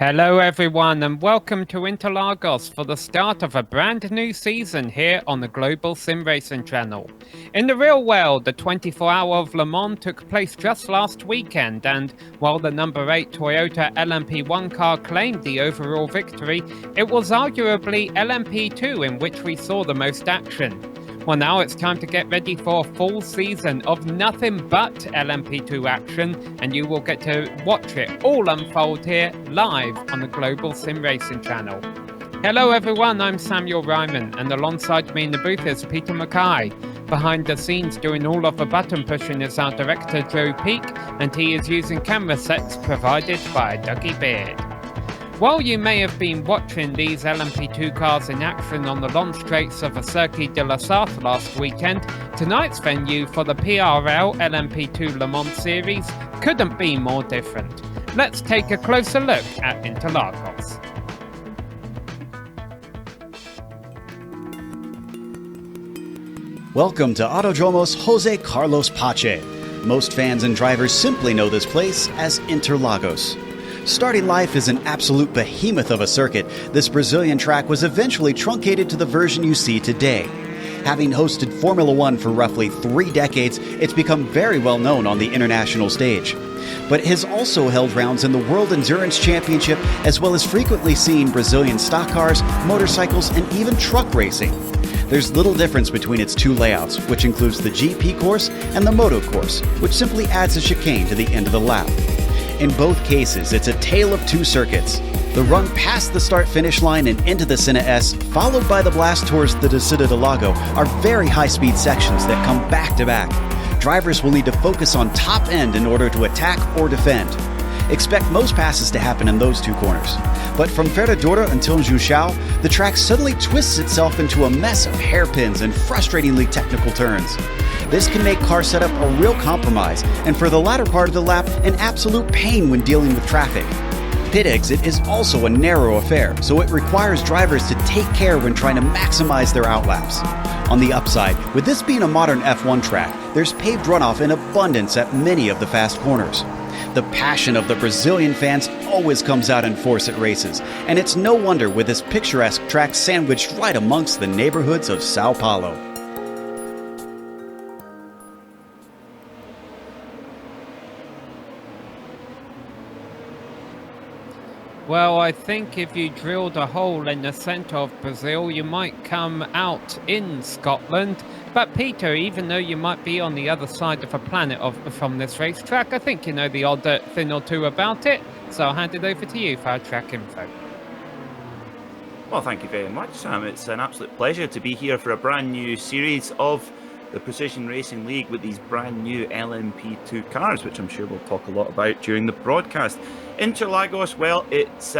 Hello everyone and welcome to Interlagos for the start of a brand new season here on the Global SimRacing Channel. In the real world, the 24-hour of Le Mans took place just last weekend, and while the number 8 Toyota LMP1 car claimed the overall victory, it was arguably LMP2 in which we saw the most action. Well, now it's time to get ready for a full season of nothing but LMP2 action, and you will get to watch it all unfold here live on the Global SimRacing Channel. Hello everyone, I'm Samuel Ryman, and alongside me in the booth is Peter Mackay. Behind the scenes doing all of the button pushing is our director Joe Peak, and he is using camera sets provided by Dougie Beard. While you may have been watching these LMP2 cars in action on the long straights of the Circuit de la Sarthe last weekend, tonight's venue for the PRL LMP2 Le Mans Series couldn't be more different. Let's take a closer look at Interlagos. Welcome to Autódromo's José Carlos Pache. Most fans and drivers simply know this place as Interlagos. Starting life as an absolute behemoth of a circuit, this Brazilian track was eventually truncated to the version you see today. Having hosted Formula One for roughly 3 decades, it's become very well known on the international stage. But it has also held rounds in the World Endurance Championship, as well as frequently seen Brazilian stock cars, motorcycles, and even truck racing. There's little difference between its two layouts, which includes the GP course and the Moto course, which simply adds a chicane to the end of the lap. In both cases, it's a tale of two circuits. The run past the start-finish line and into the Senna S, followed by the blast towards the Descida do Lago, are very high-speed sections that come back-to-back. Drivers will need to focus on top end in order to attack or defend. Expect most passes to happen in those two corners. But from Ferradura until Junção, the track suddenly twists itself into a mess of hairpins and frustratingly technical turns. This can make car setup a real compromise, and for the latter part of the lap, an absolute pain when dealing with traffic. Pit exit is also a narrow affair, so it requires drivers to take care when trying to maximize their outlaps. On the upside, with this being a modern F1 track, there's paved runoff in abundance at many of the fast corners. The passion of the Brazilian fans always comes out in force at races, and it's no wonder with this picturesque track sandwiched right amongst the neighborhoods of Sao Paulo. Well, I think if you drilled a hole in the centre of Brazil, you might come out in Scotland. But Peter, even though you might be on the other side of the planet from this racetrack, I think you know the odd thing or two about it. So I'll hand it over to you for our track info. Well, thank you very much, Sam. It's an absolute pleasure to be here for a brand new series of the Precision Racing League with these brand new LMP2 cars, which I'm sure we'll talk a lot about during the broadcast. Interlagos, well, it's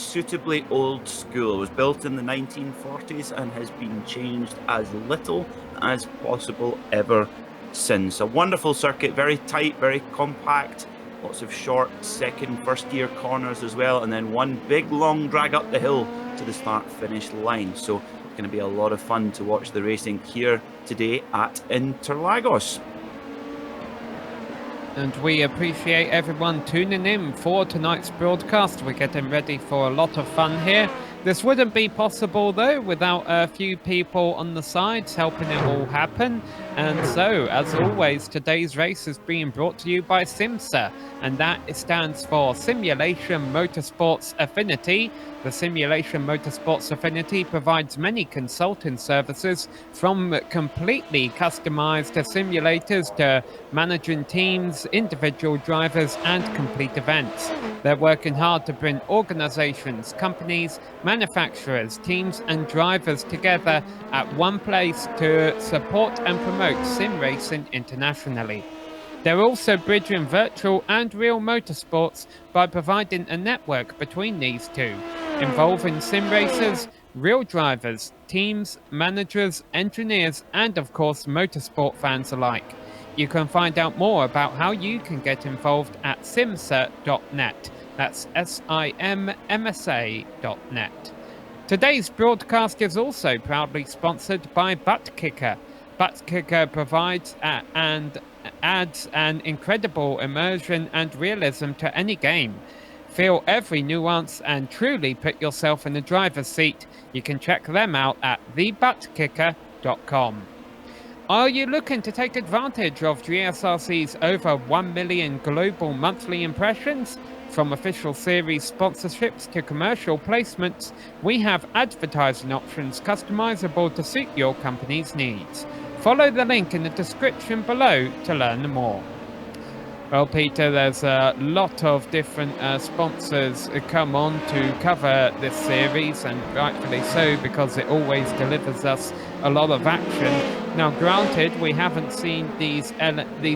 suitably old school. It was built in the 1940s and has been changed as little as possible ever since. A wonderful circuit, very tight, very compact, lots of short first gear corners as well, and then one big long drag up the hill to the start-finish line. So it's going to be a lot of fun to watch the racing here today at Interlagos. And we appreciate everyone tuning in for tonight's broadcast. We're getting ready for a lot of fun here. This wouldn't be possible, though, without a few people on the sides helping it all happen. And so, as always, today's race is being brought to you by SimSA, and that stands for Simulation Motorsports Affinity. The Simulation Motorsports Affinity provides many consulting services, from completely customized simulators to managing teams, individual drivers, and complete events. They're working hard to bring organizations, companies, manufacturers, teams, and drivers together at one place to support and promote sim racing internationally. They're also bridging virtual and real motorsports by providing a network between these two, involving sim racers, real drivers, teams, managers, engineers, and of course motorsport fans alike. You can find out more about how you can get involved at simsa.net. That's simsa.net. Today's broadcast is also proudly sponsored by ButtKicker. ButtKicker provides and adds an incredible immersion and realism to any game. Feel every nuance and truly put yourself in the driver's seat. You can check them out at theButtKicker.com. Are you looking to take advantage of GSRC's over 1 million global monthly impressions? From official series sponsorships to commercial placements, we have advertising options customizable to suit your company's needs. Follow the link in the description below to learn more. Well, Peter, there's a lot of different sponsors come on to cover this series, and rightfully so, because it always delivers us a lot of action. Now, granted, we haven't seen these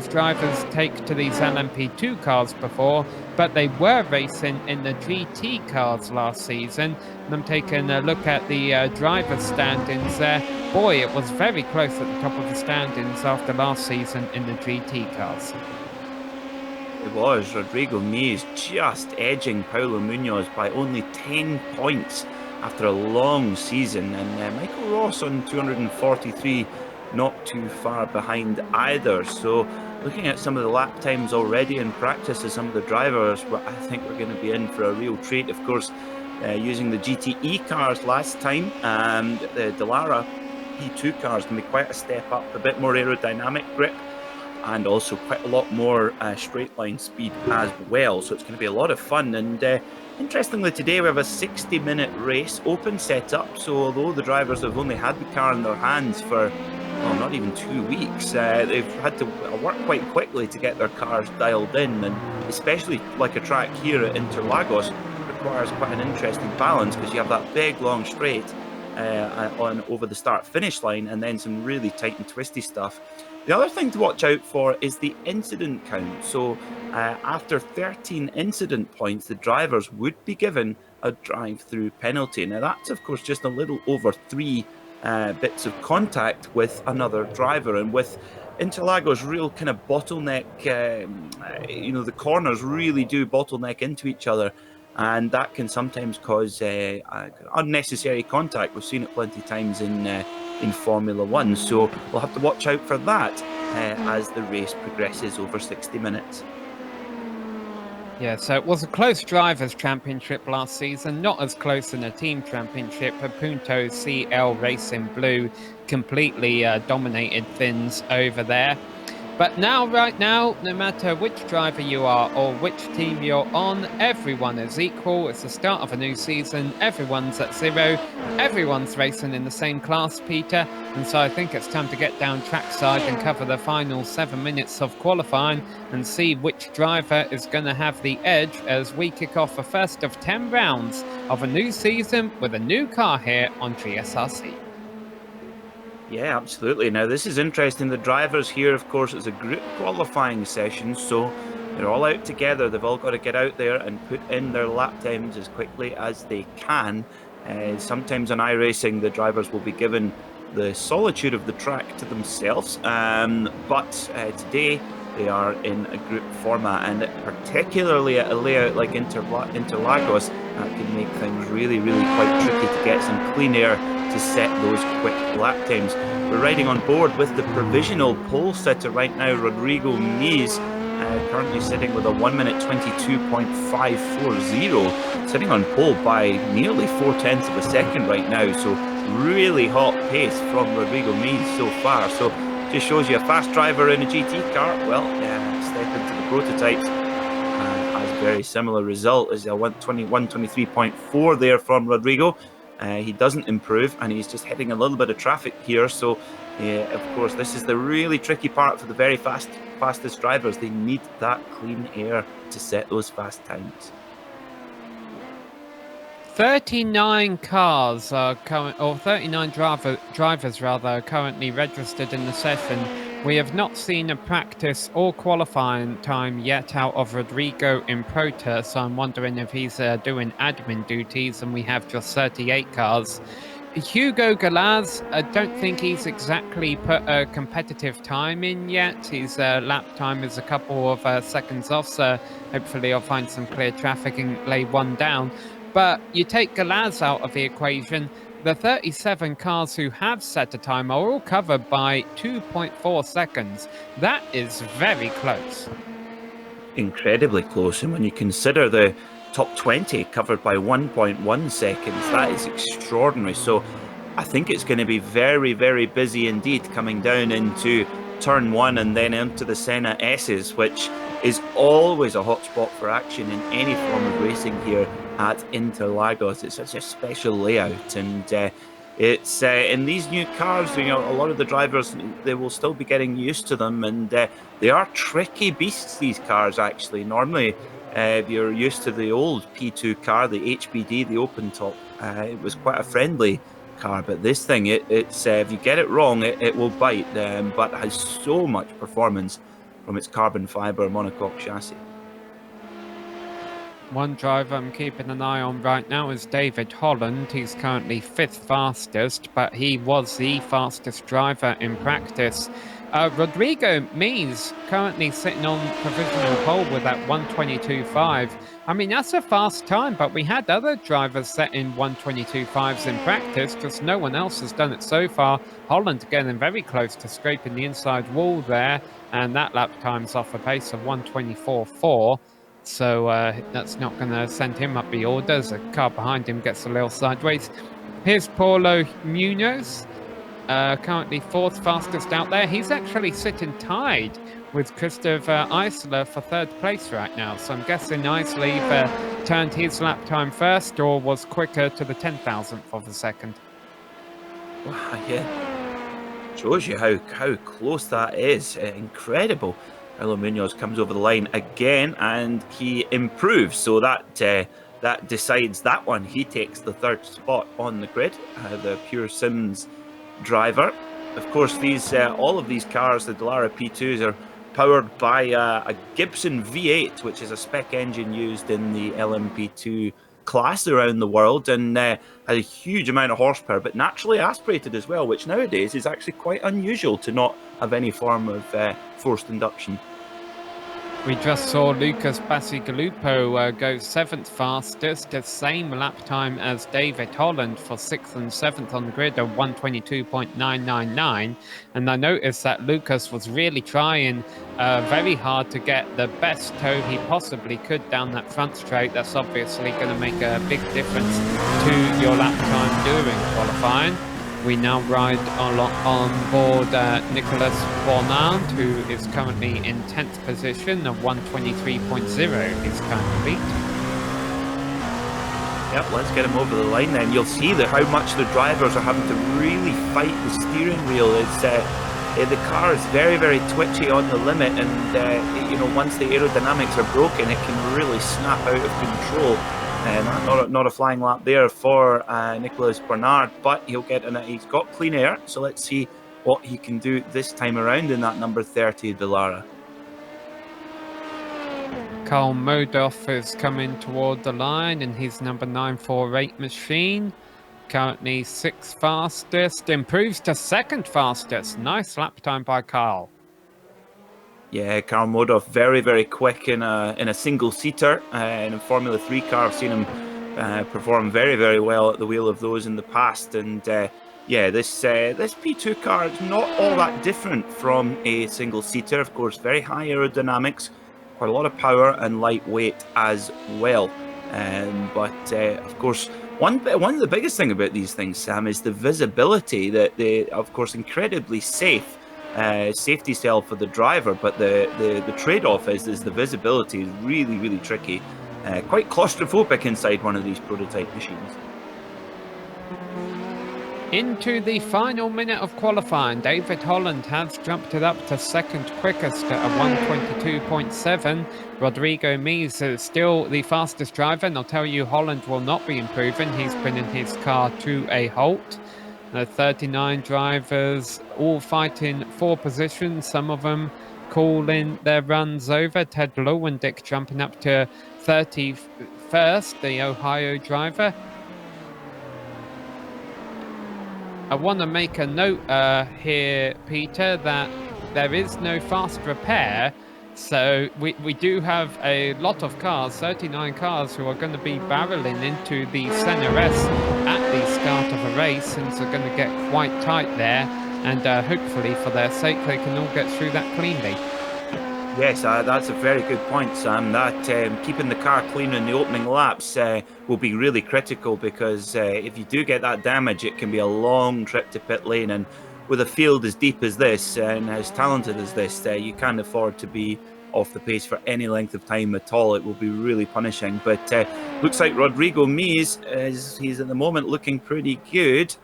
drivers take to these LMP2 cars before, but they were racing in the GT cars last season. And I'm taking a look at the driver standings there. Boy, it was very close at the top of the standings after last season in the GT cars. It was. Rodrigo Mies just edging Paulo Munoz by only 10 points after a long season, and Michael Ross on 243, not too far behind either. So looking at some of the lap times already in practice of some of the drivers, I think we're going to be in for a real treat. Of course, using the GTE cars last time, and the Dallara P2 cars can be quite a step up, a bit more aerodynamic grip, and also quite a lot more straight line speed as well. So it's going to be a lot of fun. And interestingly, today we have a 60-minute race, open setup. So although the drivers have only had the car in their hands for, well, not even 2 weeks, they've had to work quite quickly to get their cars dialed in. And especially like a track here at Interlagos requires quite an interesting balance, because you have that big long straight on over the start-finish line, and then some really tight and twisty stuff. The other thing to watch out for is the incident count. So after 13 incident points, the drivers would be given a drive-through penalty. Now that's of course just a little over 3 bits of contact with another driver, and with Interlagos real kind of bottleneck, the corners really do bottleneck into each other, and that can sometimes cause unnecessary contact. We've seen it plenty of times in Formula 1, so we'll have to watch out for that as the race progresses over 60 minutes. Yeah, so it was a close drivers' championship last season, not as close in a team championship. Punto CL Racing Blue completely dominated things over there. But now, right now, no matter which driver you are or which team you're on, everyone is equal. It's the start of a new season. Everyone's at zero. Everyone's racing in the same class, Peter. And so I think it's time to get down trackside and cover the final 7 minutes of qualifying and see which driver is going to have the edge as we kick off the first of 10 rounds of a new season with a new car here on GSRC. Yeah, absolutely. Now, this is interesting. The drivers here, of course, it's a group qualifying session, so they're all out together. They've all got to get out there and put in their lap times as quickly as they can. Sometimes in iRacing, the drivers will be given the solitude of the track to themselves, but today they are in a group format, and particularly at a layout like Interlagos, that can make things really, really quite tricky to get some clean air to set those quick lap times. We're riding on board with the provisional pole sitter right now, Rodrigo Mies, currently sitting with a 1 minute 22.540, sitting on pole by nearly 4/10 of a second right now. So really hot pace from Rodrigo Mies so far. So just shows you a fast driver in a GT car. Well, step into the prototypes. Has a very similar result as a 121.23.4 there from Rodrigo. He doesn't improve, and he's just hitting a little bit of traffic here. So, of course, this is the really tricky part for the very fastest drivers. They need that clean air to set those fast times. 39 cars are or 39 drivers rather, are currently registered in the session. We have not seen a practice or qualifying time yet out of Rodrigo in Prota, so I'm wondering if he's doing admin duties, and we have just 38 cars. Hugo Galaz, I don't think he's exactly put a competitive time in yet. His lap time is a couple of seconds off, so hopefully I'll find some clear traffic and lay one down. But you take Galaz out of the equation, the 37 cars who have set a time are all covered by 2.4 seconds. That is very close. Incredibly close, and when you consider the top 20 covered by 1.1 seconds. That is extraordinary. So I think it's going to be very, very busy indeed coming down into turn 1 and then into the Senna S's, which is always a hotspot for action in any form of racing here at Interlagos. It's such a special layout, and it's in these new cars, you know, a lot of the drivers, they will still be getting used to them, and they are tricky beasts, these cars, actually. Normally, if you're used to the old P2 car, the HBD, the open top, it was quite a friendly car, but this thing, it's if you get it wrong, it will bite, but it has so much performance from its carbon fiber monocoque chassis. One driver I'm keeping an eye on right now is David Holland. He's currently 5th fastest, but he was the fastest driver in practice. Rodrigo Mies currently sitting on provisional pole with that 1:22.5. I mean, that's a fast time, but we had other drivers setting 1:22.5s in practice, just no one else has done it so far. Holland getting very close to scraping the inside wall there, and that lap time's off a pace of 1:24.4. So that's not going to send him up the orders. A car behind him gets a little sideways. Here's Paulo Munoz, currently 4th fastest out there. He's actually sitting tied with Christopher Eisler for 3rd place right now. So I'm guessing Eisler either turned his lap time first or was quicker to the 10,000th of a second. Wow, yeah. Shows you how close that is. Incredible. Paulo Munoz comes over the line again, and he improves. So that decides that one. He takes the 3rd spot on the grid, the Pure Sims driver. Of course, these all of these cars, the Dallara P2s, are powered by a Gibson V8, which is a spec engine used in the LMP2 class around the world, and has a huge amount of horsepower, but naturally aspirated as well, which nowadays is actually quite unusual to not have any form of forced induction. We just saw Lucas Bacigalupo go 7th fastest, the same lap time as David Holland for 6th and 7th on the grid of 1:22.999. And I noticed that Lucas was really trying very hard to get the best toe he possibly could down that front straight. That's obviously going to make a big difference to your lap time during qualifying. We now ride on board Nicolas Bournand, who is currently in 10th position of 1:23.0. He's currently beat. Yep, let's get him over the line then. You'll see how much the drivers are having to really fight the steering wheel. It's the car is very, very twitchy on the limit, and you know, once the aerodynamics are broken, it can really snap out of control. Not a flying lap there for Nicolas Bernard, but he's got clean air, so let's see what he can do this time around in that number 30 Dallara. Karl Modoff is coming toward the line in his number 948 machine. Currently 6th fastest, improves to 2nd fastest. Nice lap time by Karl. Yeah, Karl Modoff, very, very quick in a single-seater. In a Formula 3 car, I've seen him perform very, very well at the wheel of those in the past. And yeah, this P2 car is not all that different from a single-seater. Of course, very high aerodynamics, quite a lot of power and lightweight as well. But of course, one of the biggest thing about these things, Sam, is the visibility. That they, of course, incredibly safe. Safety cell for the driver, but the trade-off is the visibility is really, really tricky. Quite claustrophobic inside one of these prototype machines. Into the final minute of qualifying, David Holland has jumped it up to 2nd quickest at a 1:22.7. Rodrigo Mies is still the fastest driver, and I'll tell you, Holland will not be improving. He's bringing his car to a halt. 39 drivers all fighting for position, some of them calling their runs over. Ted Lowendick jumping up to 31st, the Ohio driver. I want to make a note here, Peter, that there is no fast repair. So we do have a lot of cars, 39 cars, who are going to be barreling into the Senna S at the start of a race. Things are going to get quite tight there, and hopefully for their sake they can all get through that cleanly. Yes, that's a very good point, Sam. That keeping the car clean in the opening laps will be really critical because if you do get that damage, it can be a long trip to pit lane. And with a field as deep as this and as talented as this, you can't afford to be off the pace for any length of time at all. It will be really punishing. But looks like Rodrigo Mies, he's at the moment looking pretty good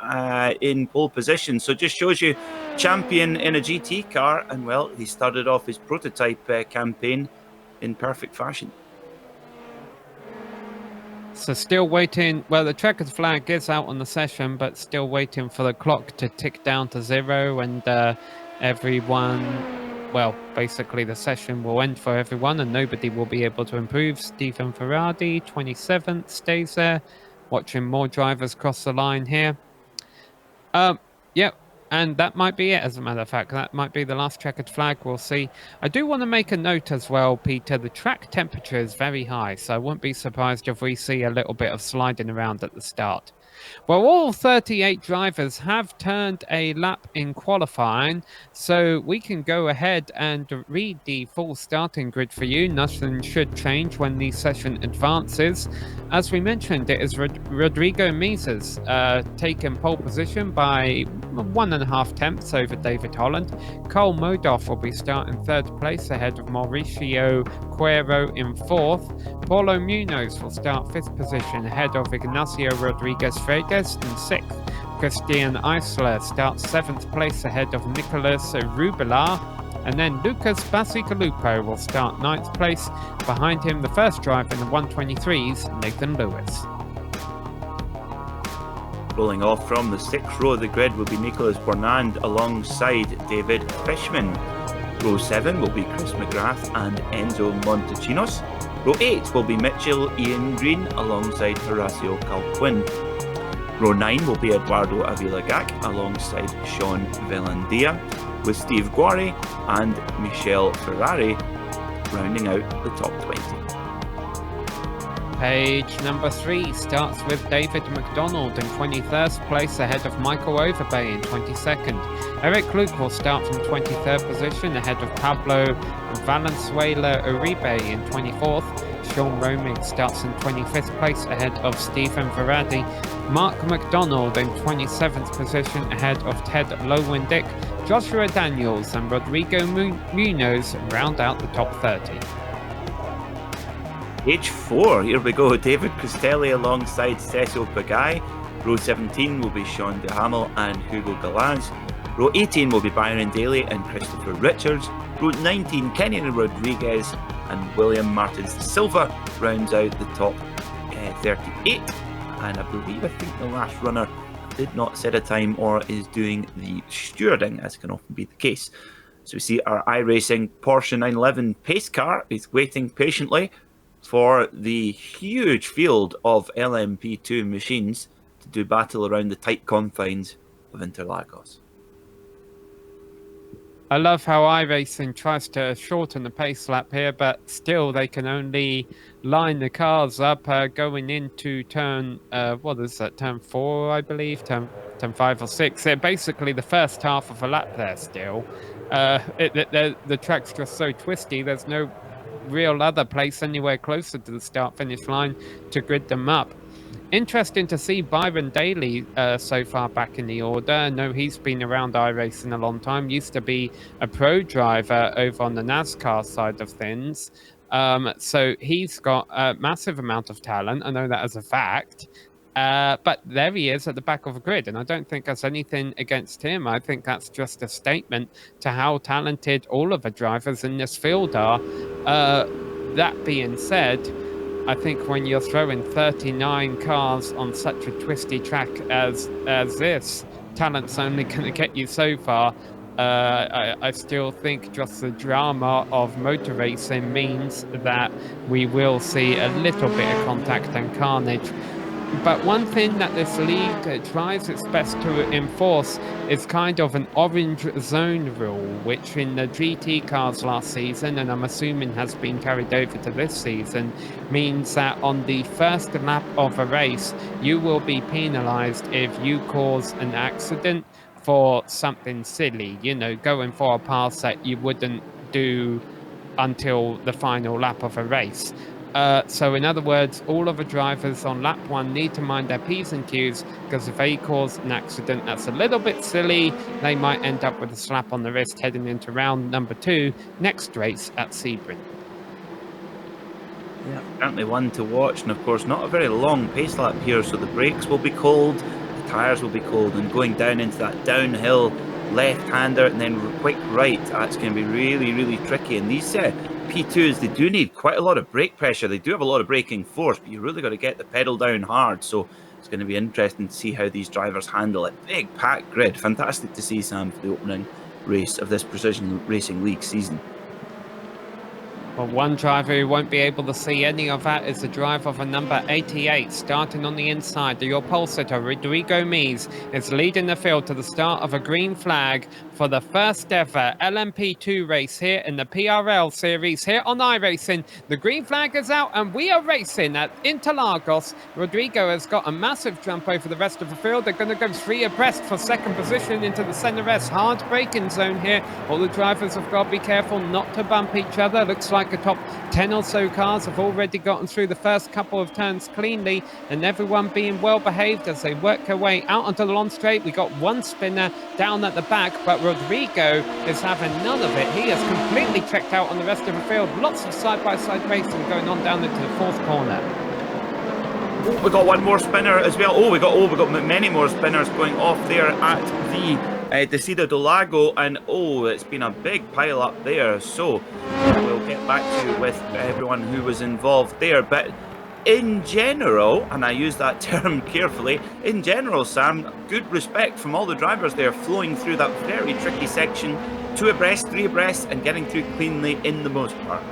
in pole position. So just shows you champion in a GT car, and well, he started off his prototype campaign in perfect fashion. So still waiting. Well, the checkered flag is out on the session, but still waiting for the clock to tick down to 0, and everyone, well, basically the session will end for everyone and nobody will be able to improve. Stephen Ferrari, 27th, stays there, watching more drivers cross the line here. Yep. And that might be it, as a matter of fact. That might be the last checkered flag. We'll see. I do want to make a note as well, Peter. The track temperature is very high, so I wouldn't be surprised if we see a little bit of sliding around at the start. Well, all 38 drivers have turned a lap in qualifying, so we can go ahead and read the full starting grid for you. Nothing should change when the session advances. As we mentioned, it is Rodrigo Mies taken pole position by 1.5 tenths over David Holland. Cole Modoff will be starting 3rd place ahead of Mauricio Cuero in 4th. Paulo Munoz will start 5th position ahead of Ignacio Rodriguez Fredes in 6th. Christian Eisler starts 7th place ahead of Nicolas Rubilar. And then Lucas Bacigalupo will start 9th place. Behind him, the first driver in the 123s, Nathan Lewis. Rolling off from the 6th row of the grid will be Nicolas Bernand alongside David Fishman. Row 7 will be Chris McGrath and Enzo Montecinos. Row 8 will be Mitchell Ian Green alongside Horacio Calquin. Row 9 will be Eduardo Avila-Gac alongside Sean Velandia, with Steve Guari and Michel Ferrari rounding out the top 20. Page number 3 starts with David McDonald in 21st place ahead of Michael Overbay in 22nd. Eric Luke will start from 23rd position ahead of Pablo Valenzuela Uribe in 24th. Sean Romig starts in 25th place ahead of Stephen Verratti. Mark McDonald in 27th position ahead of Ted Lowendick. Joshua Daniels and Rodrigo Munoz round out the top 30. Page 4, here we go. David Cristelli alongside Cecil Pagai. Row 17 will be Sean DeHamel and Hugo Galaz. Row 18 will be Byron Daly and Christopher Richards. Row 19, Kenyon Rodriguez and William Martins Silva rounds out the top 38. And I think the last runner did not set a time or is doing the stewarding, as can often be the case. So we see our iRacing Porsche 911 pace car is waiting patiently for the huge field of LMP2 machines to do battle around the tight confines of Interlagos. I love how iRacing tries to shorten the pace lap here, but still they can only line the cars up going into turn, turn 4, I believe, turn 5 or 6. They're basically the first half of a lap there still. The track's just so twisty, there's no real other place anywhere closer to the start-finish line to grid them up. Interesting to see Byron Daly so far back in the order. I know he's been around iRacing a long time. Used to be a pro driver over on the NASCAR side of things. So he's got a massive amount of talent. I know that as a fact. But there he is at the back of the grid. And I don't think that's anything against him. I think that's just a statement to how talented all of the drivers in this field are. That being said, I think when you're throwing 39 cars on such a twisty track as this, talent's only going to get you so far. I still think just the drama of motor racing means that we will see a little bit of contact and carnage. But one thing that this league tries its best to enforce is kind of an orange zone rule, which in the GT cars last season, and I'm assuming has been carried over to this season, means that on the first lap of a race, you will be penalized if you cause an accident for something silly, going for a pass that you wouldn't do until the final lap of a race. So in other words, all of the drivers on lap 1 need to mind their P's and Q's, because if they cause an accident that's a little bit silly, they might end up with a slap on the wrist heading into round number 2 next race at Sebring. Yeah, certainly one to watch, and of course not a very long pace lap here, so the brakes will be cold, the tyres will be cold, and going down into that downhill left-hander and then quick right, that's going to be really, really tricky. And these P2s, they do need quite a lot of brake pressure. They do have a lot of braking force, but you really got to get the pedal down hard. So it's going to be interesting to see how these drivers handle it. Big packed grid. Fantastic to see, Sam, for the opening race of this Precision Racing League season. Well, one driver who won't be able to see any of that is the driver for number 88, starting on the inside. Your pole sitter, Rodrigo Mies, is leading the field to the start of a green flag for the first ever LMP2 race here in the PRL series here on iRacing. The green flag is out and we are racing at Interlagos. Rodrigo has got a massive jump over the rest of the field. They're going to go 3 abreast for second position into the center S hard braking zone here. All the drivers have got to be careful not to bump each other. Looks like the top 10 or so cars have already gotten through the first couple of turns cleanly, and everyone being well behaved as they work their way out onto the long straight. We got one spinner down at the back, but Rodrigo is having none of it. He has completely checked out on the rest of the field. Lots of side-by-side racing going on down into the 4th corner. Oh, we got one more spinner as well. Oh, we got many more spinners going off there at the Descida do Lago, and oh, it's been a big pile up there. So we'll get back to with everyone who was involved there. But in general, and I use that term carefully, in general, Sam, good respect from all the drivers there, flowing through that very tricky section, 2 abreast, 3 abreast, and getting through cleanly in the most part.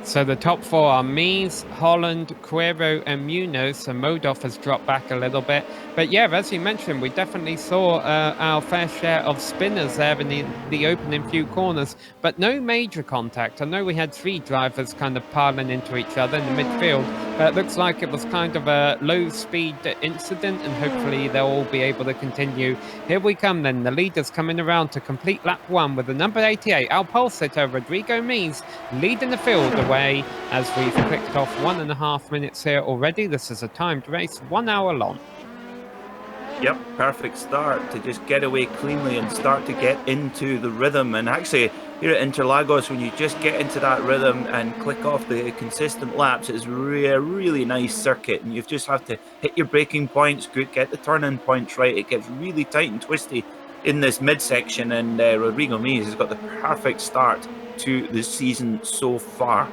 So the top 4 are Mies, Holland, Cuero and Munoz. So Modov has dropped back a little bit. But yeah, as you mentioned, we definitely saw our fair share of spinners there in the opening few corners, but no major contact. I know we had 3 drivers kind of piling into each other in the midfield, but it looks like it was kind of a low-speed incident, and hopefully they'll all be able to continue. Here we come then, the leaders coming around to complete lap 1 with the number 88, our pole sitter, Rodrigo Mies, leading the field away as we've clicked off 1.5 minutes here already. This is a timed race, 1 hour long. Yep, perfect start to just get away cleanly and start to get into the rhythm. And actually, here at Interlagos, when you just get into that rhythm and click off the consistent laps, it's a really nice circuit. And you just have to hit your braking points good, get the turn-in points right. It gets really tight and twisty in this midsection, and Rodrigo Mies has got the perfect start to the season so far.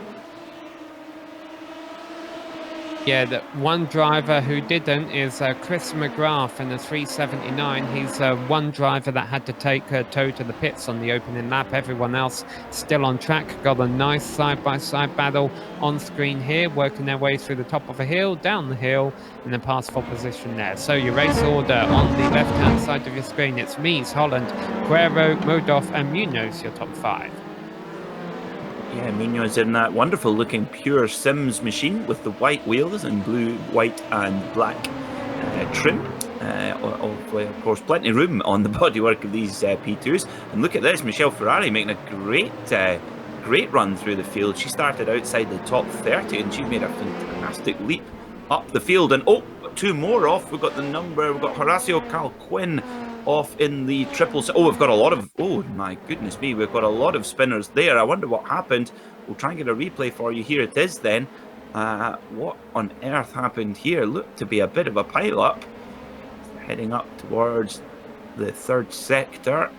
Yeah, the one driver who didn't is Chris McGrath in the 379. He's one driver that had to take a tow to the pits on the opening lap. Everyone else still on track. Got a nice side-by-side battle on screen here, working their way through the top of a hill, down the hill, and then past for position there. So your race order on the left-hand side of your screen, it's Mies, Holland, Cuero, Modov, and Munoz, your top 5. Yeah, Munoz in that wonderful looking pure Sims machine with the white wheels and blue, white and black trim. Of course, plenty of room on the bodywork of these P2s. And look at this, Michelle Ferrari making a great run through the field. She started outside the top 30 and she made a fantastic leap up the field. And oh, 2 more off. We've got Horacio Calquin off in the triple. Oh, we've got a lot of, oh my goodness me, we've got a lot of spinners there. I wonder what happened. We'll try and get a replay for you. Here it is then. What on earth happened here? Looked to be a bit of a pile up. Heading up towards the 3rd sector.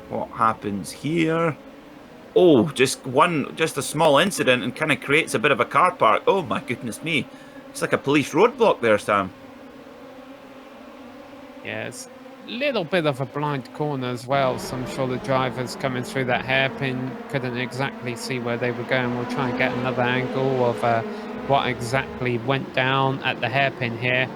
What happens here? Oh, just a small incident and kind of creates a bit of a car park. Oh my goodness me. It's like a police roadblock there, Sam. Yes. Little bit of a blind corner as well, so I'm sure the drivers coming through that hairpin couldn't exactly see where they were going. We'll try and get another angle of what exactly went down at the hairpin here.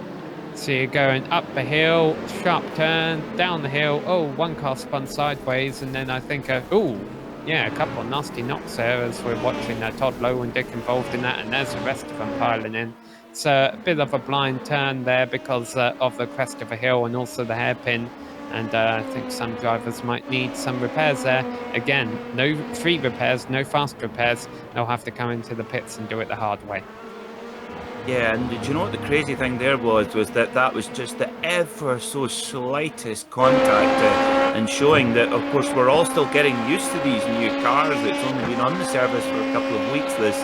So you're going up the hill, sharp turn, down the hill. Oh, one car spun sideways, and then I think a couple of nasty knocks there as we're watching Todd Lowe and Dick involved in that, and there's the rest of them piling in. It's a bit of a blind turn there because of the crest of a hill and also the hairpin. And I think some drivers might need some repairs there. Again, no free repairs, no fast repairs. They'll have to come into the pits and do it the hard way. Yeah, and did you know what the crazy thing there was that was just the ever so slightest contact, and showing that, of course, we're all still getting used to these new cars. It's only been on the service for a couple of weeks, this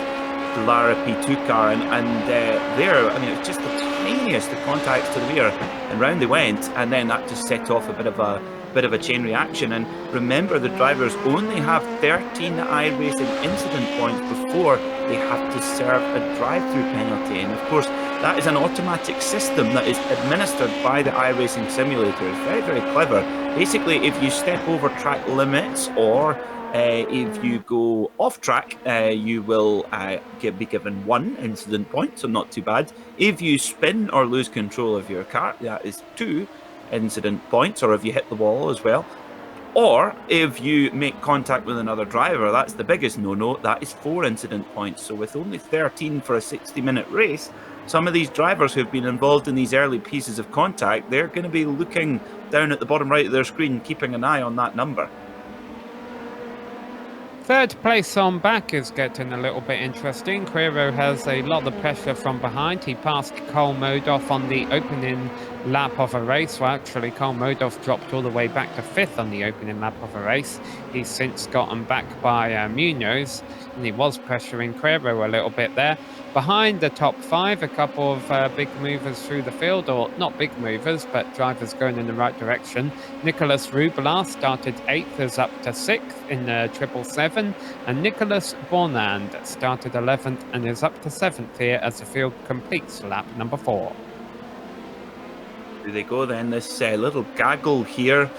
Lara P2 car, and there, I mean, it was just the tiniest of contacts to the rear, and round they went, and then that just set off a bit of a chain reaction. And remember, the drivers only have 13 iRacing incident points before they have to serve a drive-through penalty. And of course, that is an automatic system that is administered by the iRacing simulator. It's very, very clever. Basically, if you step over track limits, or if you go off track, you will be given 1 incident point, so not too bad. If you spin or lose control of your car, that is 2 incident points, or if you hit the wall as well. Or if you make contact with another driver, that's the biggest no-no, that is 4 incident points. So with only 13 for a 60-minute race, some of these drivers who've been involved in these early pieces of contact, they're going to be looking down at the bottom right of their screen, keeping an eye on that number. Third place on back is getting a little bit interesting. Quiro has a lot of pressure from behind. He passed Cole Modoff on the opening lap of a race. Well, actually, Cole Modoff dropped all the way back to 5th on the opening lap of a race. He's since gotten back by Munoz, and he was pressuring Quiro a little bit there. Behind the top 5, a couple of big movers through the field, or not big movers, but drivers going in the right direction. Nicholas Rublar started 8th, is up to 6th in the 777, and Nicholas Bornand started 11th and is up to 7th here as the field completes lap number 4. Here they go then, this little gaggle here,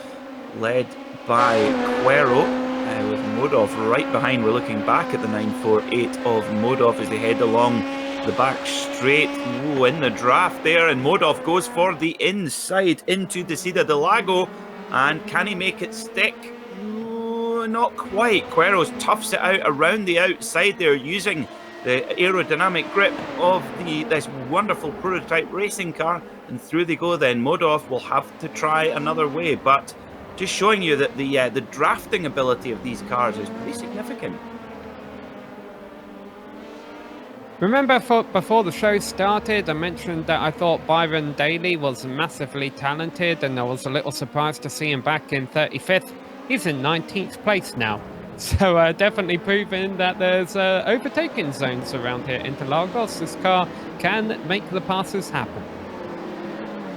led by Quero. With Modoff right behind. We're looking back at the 948 of Modoff as they head along the back straight. Ooh, in the draft there, and Modoff goes for the inside into Descida del Lago, and can he make it stick? Ooh, not quite. Queros toughs it out around the outside there, using the aerodynamic grip of this wonderful prototype racing car, and through they go then. Modoff will have to try another way, but just showing you that the drafting ability of these cars is pretty significant. Remember, before the show started, I mentioned that I thought Byron Daly was massively talented, and I was a little surprised to see him back in 35th. He's in 19th place now. So definitely proving that there's overtaking zones around here. Interlagos, this car can make the passes happen.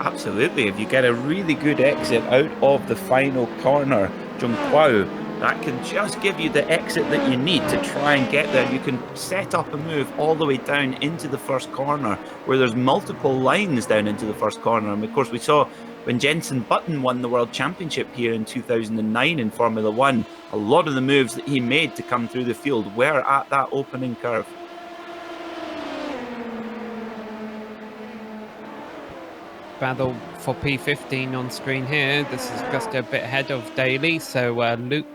Absolutely. If you get a really good exit out of the final corner, Zhongguo, that can just give you the exit that you need to try and get there. You can set up a move all the way down into the first corner, where there's multiple lines down into the first corner. And of course, we saw when Jenson Button won the World Championship here in 2009 in Formula One, a lot of the moves that he made to come through the field were at that opening curve. Battle for P15 on screen here. This is just a bit ahead of Daly, so Luke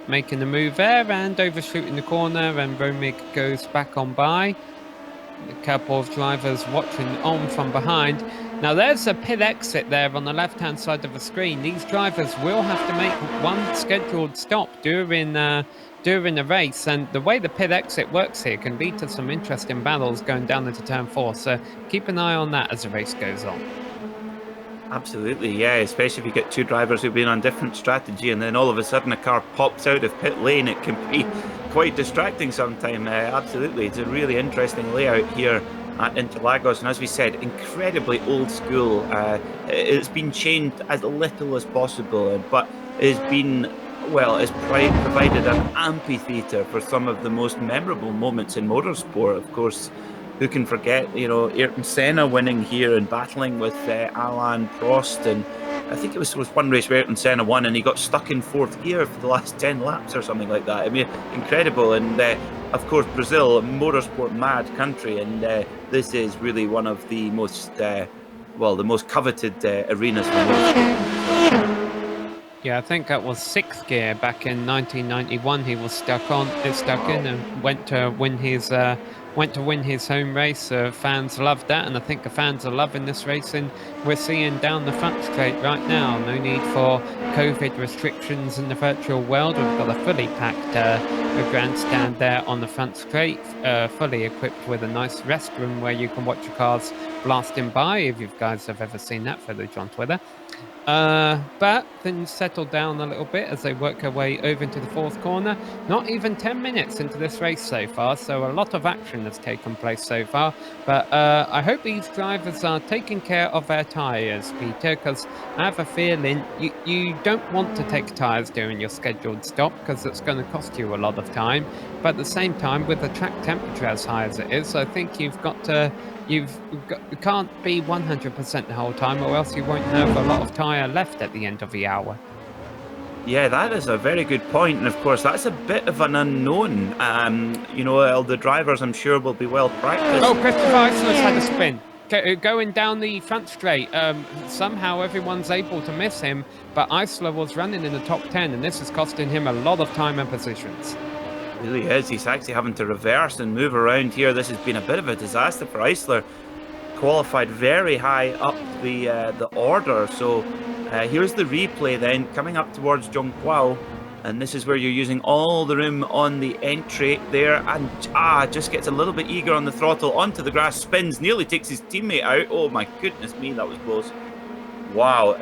making the move there and overshooting the corner, and Romig goes back on by. A couple of drivers watching on from behind. Now there's a pit exit there on the left hand side of the screen. These drivers will have to make one scheduled stop during the race, and the way the pit exit works here can lead to some interesting battles going down into turn 4, so keep an eye on that as the race goes on. Absolutely, yeah, especially if you get two drivers who've been on different strategy and then all of a sudden a car pops out of pit lane. It can be quite distracting sometimes. Absolutely, it's a really interesting layout here at Interlagos, and as we said, incredibly old school. It's been changed as little as possible, but it's been, well, it's provided an amphitheatre for some of the most memorable moments in motorsport. Of course, who can forget, you know, Ayrton Senna winning here and battling with Alain Prost, and I think it was one race where Ayrton Senna won and he got stuck in 4th gear for the last 10 laps or something like that. I mean, incredible. And of course, Brazil, a motorsport mad country, and this is really one of the most, the most coveted arenas for motorsport. Yeah, I think that was 6th gear back in 1991. He was stuck in and went to win his went to win his home race. Fans loved that, and I think the fans are loving this racing we're seeing down the front straight right now. No need for COVID restrictions in the virtual world. We've got a fully packed grandstand there on the front straight, fully equipped with a nice restroom where you can watch your cars blasting by, if you guys have ever seen that footage on Twitter. But things settled down a little bit as they work their way over into the fourth corner. Not even 10 minutes into this race so far, so a lot of action has taken place so far. But I hope these drivers are taking care of their tyres, Peter, because I have a feeling you don't want to take tyres during your scheduled stop because it's going to cost you a lot of time. But at the same time, with the track temperature as high as it is, I think you can't be 100% the whole time, or else you won't have a lot of tyre left at the end of the hour. Yeah, that is a very good point, and of course that's a bit of an unknown. You know, the drivers I'm sure will be well practiced. Oh, Christopher Isler's had a spin. Going down the front straight, somehow everyone's able to miss him, but Isler was running in the top 10, and this is costing him a lot of time and positions. Really is. He's actually having to reverse and move around here. This has been a bit of a disaster for Isler. Qualified very high up the order. So here's the replay then, coming up towards Zhongguo, and this is where you're using all the room on the entry there, and just gets a little bit eager on the throttle, onto the grass, spins, nearly takes his teammate out. Oh my goodness me, that was close. Wow,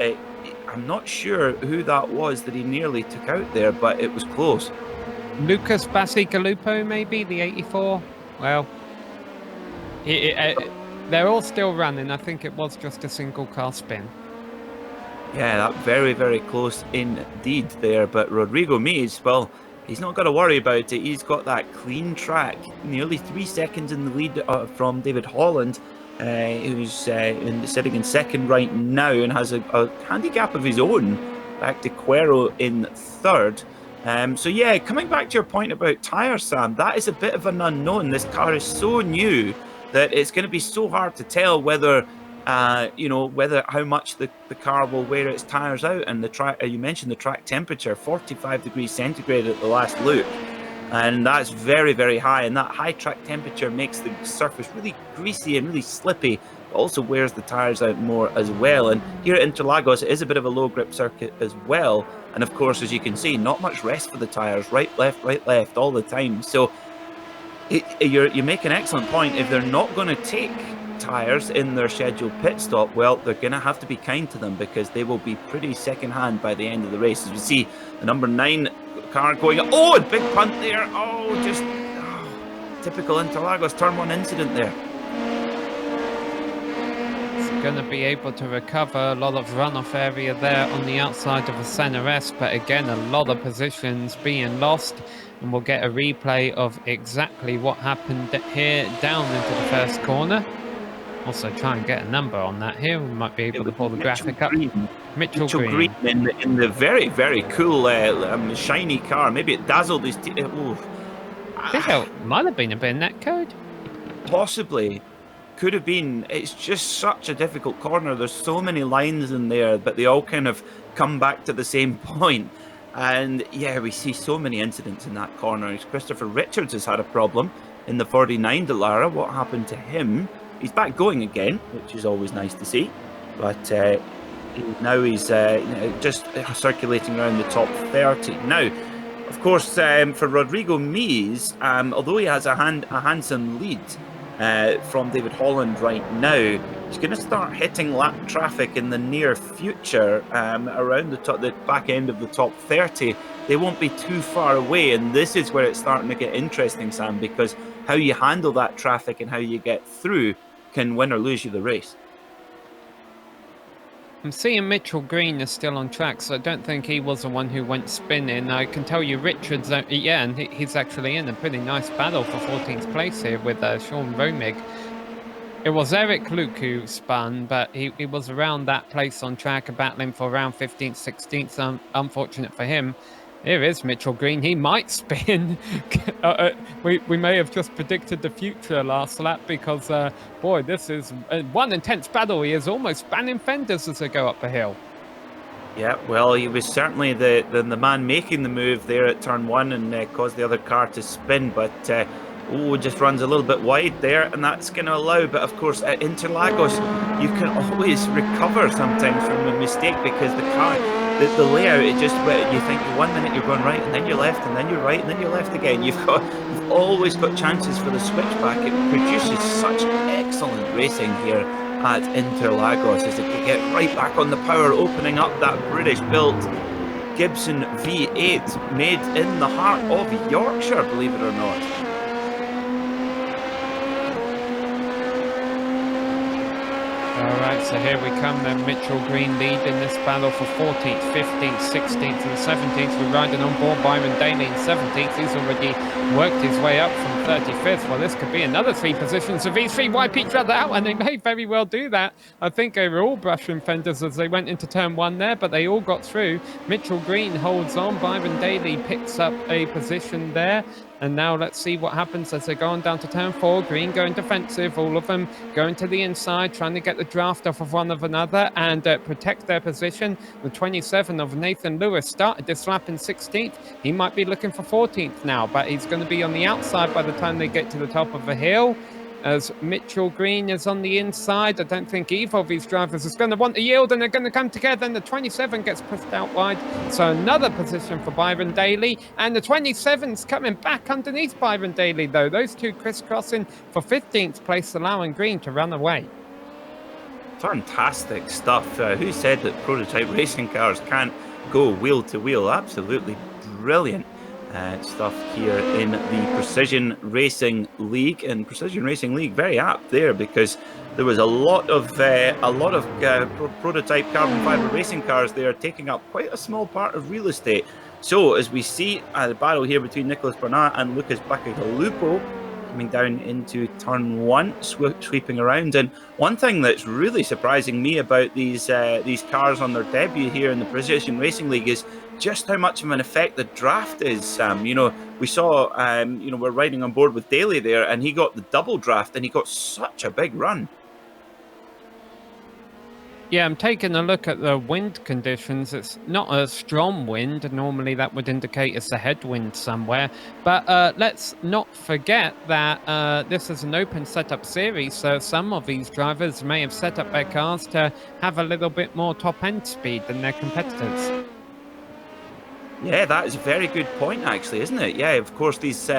I'm not sure who that was that he nearly took out there, but it was close. Lucas Bacigalupo, maybe, the 84? Well, they're all still running. I think it was just a single car spin. Yeah, that very, very close indeed there. But Rodrigo Mies, well, he's not got to worry about it. He's got that clean track, nearly 3 seconds in the lead from David Holland, who's sitting in second right now and has a handicap of his own, back to Quero in third. So yeah, coming back to your point about tyres, Sam, that is a bit of an unknown. This car is so new that it's going to be so hard to tell whether, how much the car will wear its tyres out. And the track, you mentioned the track temperature, 45 degrees centigrade at the last loop. And that's very, very high. And that high track temperature makes the surface really greasy and really slippy. It also wears the tyres out more as well. And here at Interlagos, it is a bit of a low grip circuit as well. And of course, as you can see, not much rest for the tyres, right, left, all the time. So you make an excellent point. If they're not going to take tyres in their scheduled pit stop, well, they're going to have to be kind to them, because they will be pretty second-hand by the end of the race. As we see the number 9 car going, oh, a big punt there. Typical Interlagos turn 1 incident there. Going to be able to recover a lot of runoff area there on the outside of the center S, but again a lot of positions being lost, and we'll get a replay of exactly what happened here down into the first corner. Also try and get a number on that here. We might be able to pull the graphic up. Mitchell Green in the very, very cool shiny car. Maybe it dazzled his I think it might have been a bit in that code. Possibly. Could have been. It's just such a difficult corner. There's so many lines in there, but they all kind of come back to the same point. And yeah, we see so many incidents in that corner. Christopher Richards has had a problem in the 49 Dallara. What happened to him? He's back going again, which is always nice to see. But now he's just circulating around the top 30. Now, of course, for Rodrigo Mies, although he has a handsome lead from David Holland right now, he's going to start hitting lap traffic in the near future, around the back end of the top 30. They won't be too far away, and this is where it's starting to get interesting, Sam, because how you handle that traffic and how you get through can win or lose you the race. I'm seeing Mitchell Green is still on track, so I don't think he was the one who went spinning. I can tell you Richards, and he's actually in a pretty nice battle for 14th place here with Sean Romig. It was Eric Luke who spun, but he was around that place on track, battling for around 15th, 16th. Unfortunate for him. Here is Mitchell Green. He might spin. We may have just predicted the future last lap, because, boy, this is one intense battle. He is almost spanning fenders as they go up the hill. Yeah, well, he was certainly the man making the move there at turn 1 and caused the other car to spin. But Oh, just runs a little bit wide there, and that's going to allow. But of course, at Interlagos, you can always recover sometimes from a mistake because the car, the layout, it just, you think 1 minute you're going right, and then you're left, and then you're right, and then you're left again. You've always got chances for the switchback. It produces such excellent racing here at Interlagos as they get right back on the power, opening up that British-built Gibson V8 made in the heart of Yorkshire, believe it or not. Alright, so here we come then. Mitchell Green lead in this battle for 14th, 15th, 16th and 17th. We're riding on board Byron Daly in 17th. He's already worked his way up from 35th. Well, this could be another 3 positions. So these 3 wipe each other out, and they may very well do that. I think they were all brushing fenders as they went into turn 1 there, but they all got through. Mitchell Green holds on. Byron Daly picks up a position there. And now let's see what happens as they go on down to turn 4. Green going defensive, all of them going to the inside, trying to get the draft off of one of another and protect their position. The 27 of Nathan Lewis started this lap in 16th. He might be looking for 14th now, but he's going to be on the outside by the time they get to the top of the hill. As Mitchell Green is on the inside, I don't think either of these drivers is going to want to yield, and they're going to come together, and the 27 gets pushed out wide. So another position for Byron Daly, and the 27's coming back underneath Byron Daly, though. Those 2 crisscrossing for 15th place, allowing Green to run away. Fantastic stuff. Who said that prototype racing cars can't go wheel to wheel? Absolutely brilliant stuff here in the Precision Racing League. And Precision Racing League very apt there because there was a lot of prototype carbon fiber racing cars there taking up quite a small part of real estate. So as we see the battle here between Nicholas Bernard and Lucas Bacigalupo coming down into turn 1, sweeping around. And one thing that's really surprising me about these cars on their debut here in the Precision Racing League is just how much of an effect the draft is. We saw, we're riding on board with Daly there, and he got the double draft, and he got such a big run. Yeah, I'm taking a look at the wind conditions. It's not a strong wind. Normally that would indicate it's a headwind somewhere. But let's not forget that this is an open setup series, so some of these drivers may have set up their cars to have a little bit more top-end speed than their competitors. Yeah, that is a very good point, actually, isn't it? Yeah, of course, these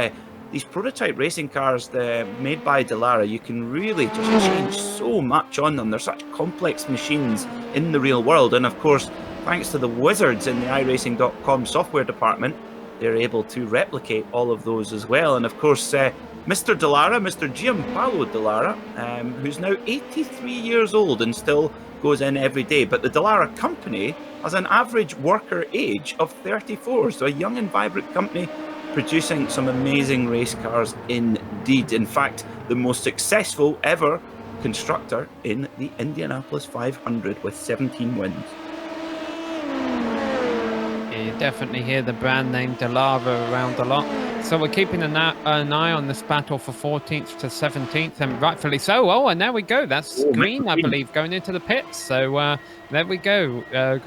prototype racing cars made by Dallara, you can really just change so much on them. They're such complex machines in the real world. And of course, thanks to the wizards in the iRacing.com software department, they're able to replicate all of those as well. And of course, Mr. Dallara, Mr. Giampaolo Dallara, who's now 83 years old and still goes in every day. But the Dallara company has an average worker age of 34, so a young and vibrant company producing some amazing race cars indeed. In fact, the most successful ever constructor in the Indianapolis 500 with 17 wins. You definitely hear the brand name Dallara around a lot. So we're keeping an eye on this battle for 14th to 17th, and rightfully so. Oh, and there we go. That's Green, I believe, going into the pits. So there we go.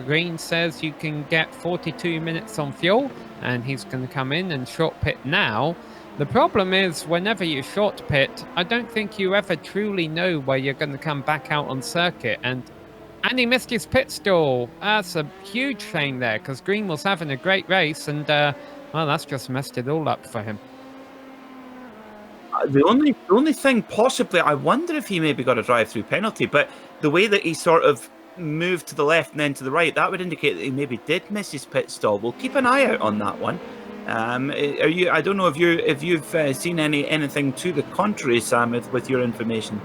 Green says you can get 42 minutes on fuel, and he's going to come in and short pit now. The problem is, whenever you short pit, I don't think you ever truly know where you're going to come back out on circuit. And he missed his pit stall. That's a huge shame there, because Green was having a great race, and well, that's just messed it all up for him. The only thing possibly, I wonder if he maybe got a drive-through penalty, but the way that he sort of moved to the left and then to the right, that would indicate that he maybe did miss his pit stall. We'll keep an eye out on that one. I don't know if you've seen anything to the contrary, Sam, with your information.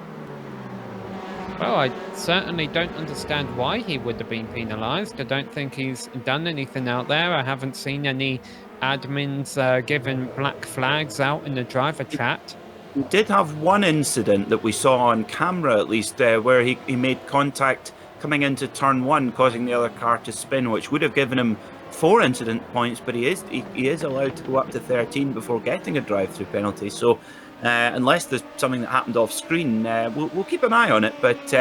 Well, I certainly don't understand why he would have been penalised. I don't think he's done anything out there. I haven't seen any admins giving black flags out in the driver chat. We did have one incident that we saw on camera, at least, where he made contact coming into turn 1, causing the other car to spin, which would have given him 4 incident points, but he is allowed to go up to 13 before getting a drive-through penalty. So unless there's something that happened off screen, we'll keep an eye on it. But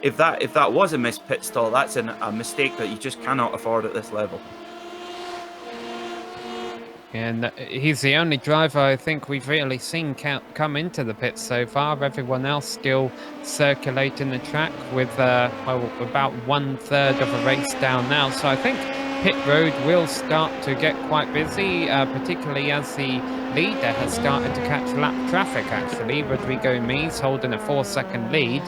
if that was a missed pit stall, that's a mistake that you just cannot afford at this level. And he's the only driver I think we've really seen come into the pits so far. Everyone else still circulating the track with, well, about 1/3 of a race down now. So I think pit road will start to get quite busy, particularly as the leader has started to catch lap traffic, actually. Rodrigo Mies holding a 4-second lead,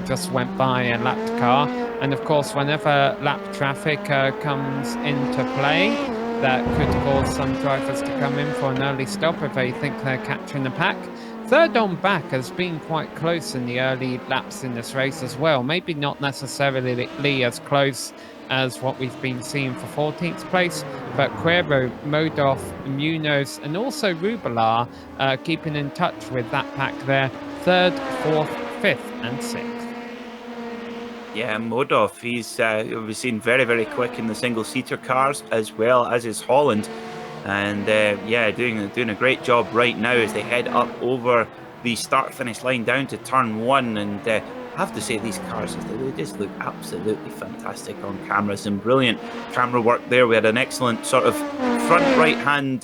just went by a lapped car. And of course, whenever lap traffic comes into play, that could cause some drivers to come in for an early stop if they think they're catching the pack. Third on back has been quite close in the early laps in this race as well. Maybe not necessarily as close as what we've been seeing for 14th place, but Cuero, Modov, Munoz, and also Rubelar keeping in touch with that pack there. 3rd, 4th, 5th, and 6th. Yeah, Modov, we've seen very, very quick in the single-seater cars, as well as is Holland. And yeah, doing a great job right now as they head up over the start-finish line down to turn 1. And I have to say, these cars, they just look absolutely fantastic on camera. Some brilliant camera work there. We had an excellent sort of front right-hand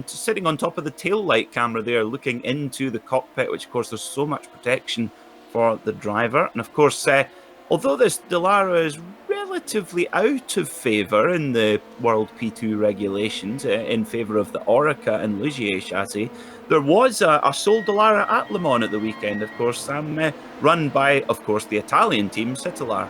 sitting on top of the tail light camera there, looking into the cockpit, which, of course, there's so much protection for the driver. And, of course, although this Dallara is relatively out of favour in the World P2 regulations, in favour of the Orica and Ligier chassis, there was a Sol Dallara at Le Mans at the weekend, of course, run by, of course, the Italian team, Citilar.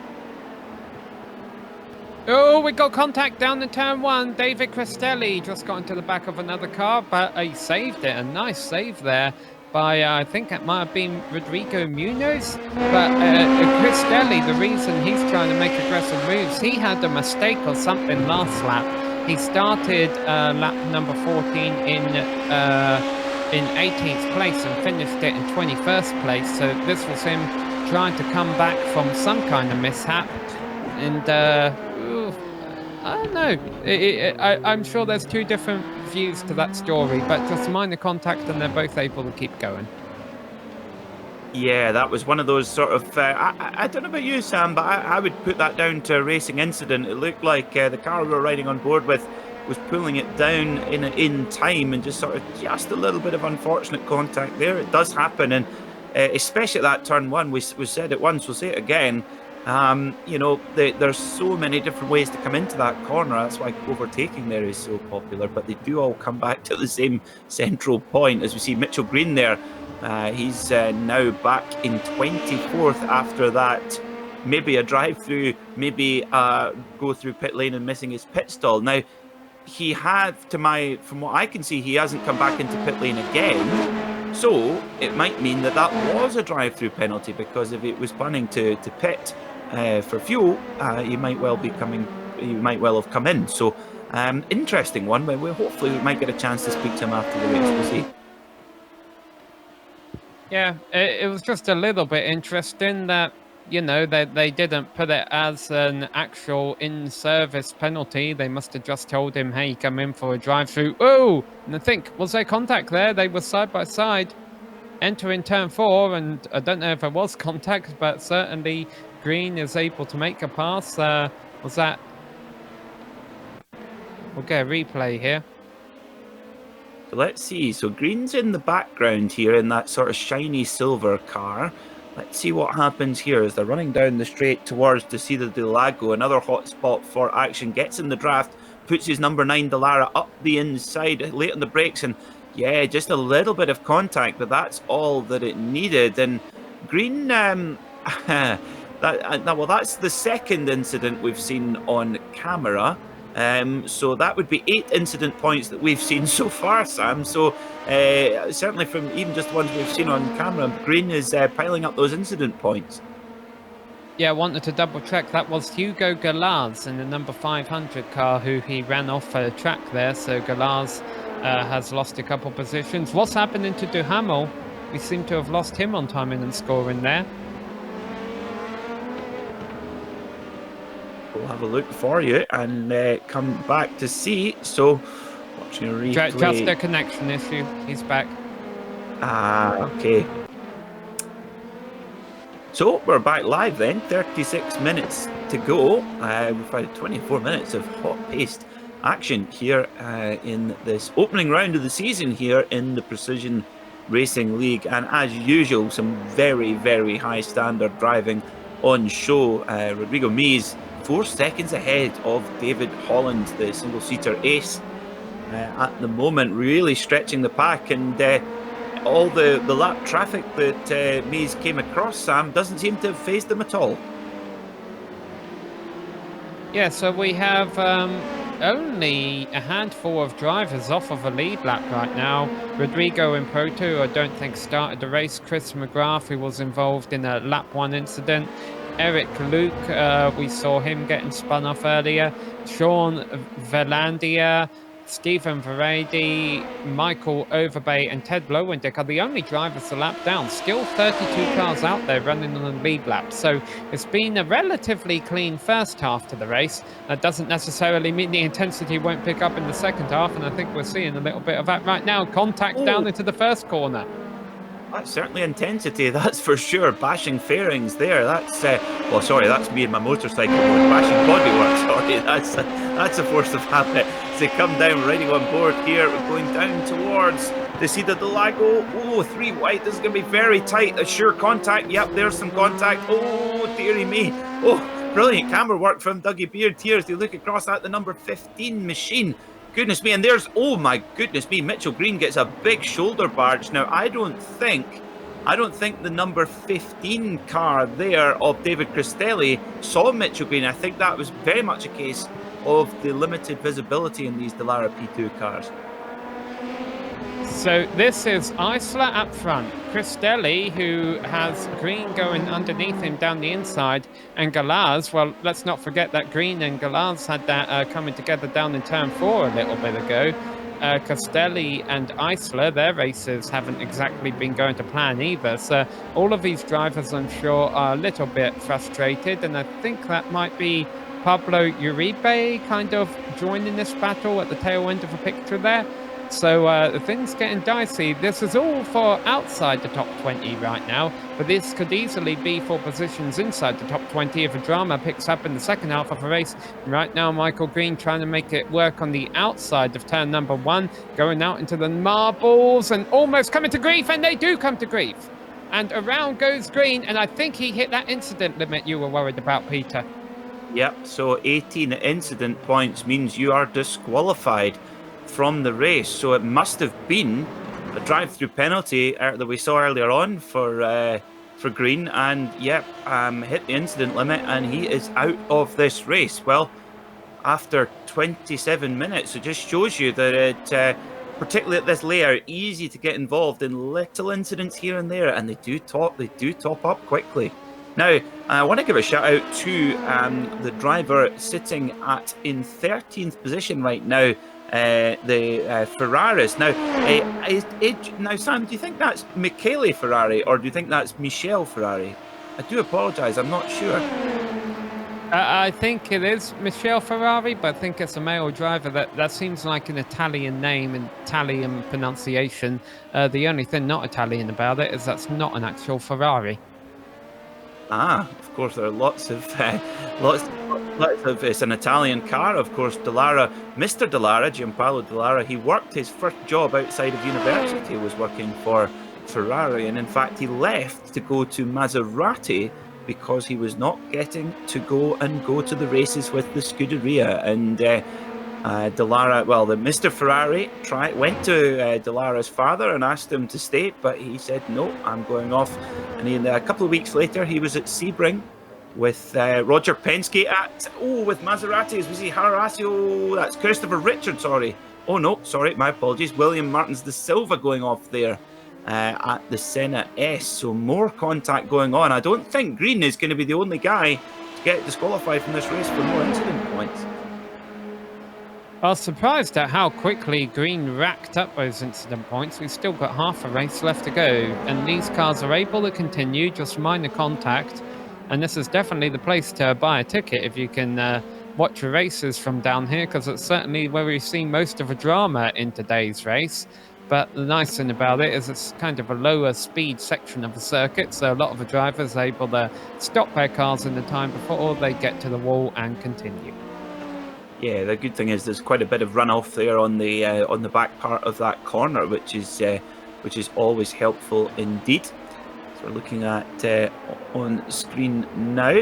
Oh, we got contact down the turn 1. David Cristelli just got into the back of another car, but he saved it. A nice save there by, I think it might have been Rodrigo Munoz, but Cristelli, the reason he's trying to make aggressive moves, he had a mistake or something last lap. He started lap number 14 in 18th place and finished it in 21st place, so this was him trying to come back from some kind of mishap, and I don't know. I'm sure there's two different views to that story, but just minor contact and they're both able to keep going. Yeah, that was one of those sort of, I don't know about you, Sam, but I would put that down to a racing incident. It looked like the car we were riding on board with was pulling it down in time, and just a little bit of unfortunate contact there. It does happen, and especially at that turn 1, we said it once, we'll say it again. You know, there's so many different ways to come into that corner. That's why overtaking there is so popular, but they do all come back to the same central point. As we see Mitchell Green there, he's now back in 24th after that. Maybe a drive-through, maybe go through pit lane and missing his pit stall. Now, he had, from what I can see, he hasn't come back into pit lane again. So it might mean that was a drive-through penalty, because if it was planning to pit for fuel, he might well have come in. So interesting one. But hopefully we might get a chance to speak to him after the race. We'll see. Yeah, it was just a little bit interesting that, you know, they didn't put it as an actual in-service penalty. They must have just told him, hey, come in for a drive-through. Oh, and I think, was there contact there? They were side by side entering turn 4, and I don't know if there was contact, but certainly Green is able to make a pass. Was that... We'll get a replay here. So let's see. So Green's in the background here in that sort of shiny silver car. Let's see what happens here as they're running down the straight towards Descida del Lago. Another hot spot for action. Gets in the draft, puts his number 9 Dallara up the inside, late on the brakes, and yeah, just a little bit of contact, but that's all that it needed. And Green, well, that's the second incident we've seen on camera. So that would be 8 incident points that we've seen so far, Sam. So certainly from even just the ones we've seen on camera, Green is piling up those incident points. Yeah, I wanted to double check. That was Hugo Galaz in the number 500 car who he ran off a track there. So Galaz has lost a couple positions. What's happening to Duhamel? We seem to have lost him on timing and scoring there. We'll have a look for you and come back to see. So, watching a replay. Just a connection issue. He's back. Okay. So, we're back live then. 36 minutes to go. We've had 24 minutes of hot-paced action here in this opening round of the season here in the Precision Racing League. And as usual, some very, very high standard driving on show. Rodrigo Mies 4 seconds ahead of David Holland, the single-seater ace at the moment, really stretching the pack. And all the lap traffic that Mies came across, Sam, doesn't seem to have phased him at all. Yeah, so we have only a handful of drivers off of a lead lap right now. Rodrigo in Pro 2, I don't think started the race. Chris McGrath, who was involved in a lap 1 incident. Eric Luke, we saw him getting spun off earlier. Sean Velandia, Stephen Verady, Michael Overbay and Ted Blowendick are the only drivers a lap down. Still 32 cars out there running on the lead lap. So it's been a relatively clean first half to the race. That doesn't necessarily mean the intensity won't pick up in the second half, and I think we're seeing a little bit of that right now. Contact down into the first corner. That's certainly intensity, that's for sure. Bashing fairings there. That's well, sorry, that's me and my motorcycle bashing bodywork. Sorry, that's a force of habit. As they come down, riding on board here, we're going down towards the Cida del Lago. Oh, 3 wide. This is going to be very tight. A sure contact. Yep, there's some contact. Oh, dearie me. Oh, brilliant camera work from Dougie Beard here as they look across at the number 15 machine. Goodness me, and there's, oh my goodness me, Mitchell Green gets a big shoulder barge. Now, I don't think the number 15 car there of David Cristelli saw Mitchell Green. I think that was very much a case of the limited visibility in these Dallara P2 cars. So this is Isla up front, Cristelli, who has Green going underneath him down the inside, and Galaz, well, let's not forget that Green and Galaz had that coming together down in turn 4 a little bit ago. Castelli and Isla, their races haven't exactly been going to plan either, so all of these drivers, I'm sure, are a little bit frustrated, and I think that might be Pablo Uribe kind of joining this battle at the tail end of a picture there. So things getting dicey. This is all for outside the top 20 right now, but this could easily be for positions inside the top 20 if a drama picks up in the second half of a race. Right now, Michael Green trying to make it work on the outside of turn number 1, going out into the marbles and almost coming to grief, and they do come to grief. And around goes Green, and I think he hit that incident limit you were worried about, Peter. Yep, so 18 incident points means you are disqualified from the race. So it must have been a drive-through penalty that we saw earlier on for Green, and yep, hit the incident limit, and he is out of this race. Well, after 27 minutes, it just shows you that it, particularly at this layer, easy to get involved in little incidents here and there, and they do top up quickly. Now, I want to give a shout out to the driver sitting in 13th position right now, the Ferraris. Now, now, Sam, do you think that's Michele Ferrari or do you think that's Michel Ferrari? I do apologise, I'm not sure. I think it is Michel Ferrari, but I think it's a male driver. That seems like an Italian name and Italian pronunciation. The only thing not Italian about it is that's not an actual Ferrari. Ah, of course, there are lots of, it's an Italian car, of course. Dallara, Mr. Dallara, Gianpaolo Dallara, he worked his first job outside of university, was working for Ferrari, and in fact he left to go to Maserati because he was not getting to go to the races with the Scuderia. And Dallara, well, the Mr. Ferrari went to Dallara's father and asked him to stay, but he said, no, I'm going off. And a couple of weeks later, he was at Sebring with Roger Penske with Maseratis. Was he Horacio? That's Christopher Richard, sorry. Oh, no, sorry, my apologies. William Martins de Silva going off there at the Senna S. So more contact going on. I don't think Green is going to be the only guy to get disqualified from this race for more incident points. I was surprised at how quickly Green racked up those incident points. We've still got half a race left to go, and these cars are able to continue, just minor contact. And this is definitely the place to buy a ticket if you can watch your races from down here, because it's certainly where we've seen most of the drama in today's race. But the nice thing about it is it's kind of a lower speed section of the circuit, so a lot of the drivers are able to stop their cars in the time before they get to the wall and continue. Yeah, the good thing is there's quite a bit of runoff there on the back part of that corner, which is always helpful indeed. So we're looking at on screen now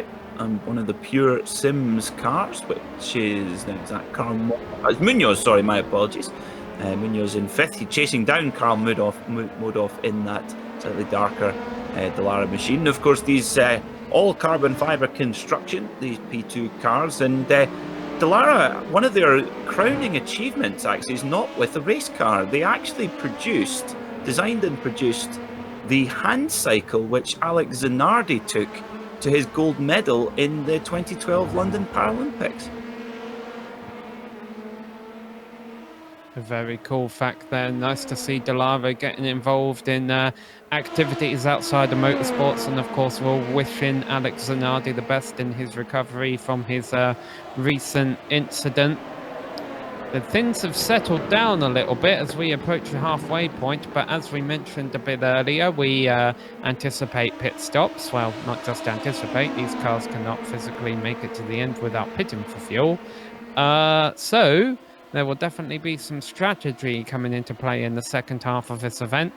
one of the Pure Sims cars, which is it's Munoz. Sorry, my apologies. Munoz in 5th. He's chasing down Carl Modov in that slightly darker Dallara machine. Of course, these all carbon fiber construction, these P2 cars, and Dallara, one of their crowning achievements actually is not with a race car. They actually designed and produced the hand cycle which Alex Zanardi took to his gold medal in the 2012 London Paralympics. A very cool fact there. Nice to see Dallara getting involved in activities outside of motorsports, and of course we're wishing Alex Zanardi the best in his recovery from his recent incident. The things have settled down a little bit as we approach the halfway point, but as we mentioned a bit earlier, we anticipate pit stops. Well, not just anticipate, these cars cannot physically make it to the end without pitting for fuel. So there will definitely be some strategy coming into play in the second half of this event.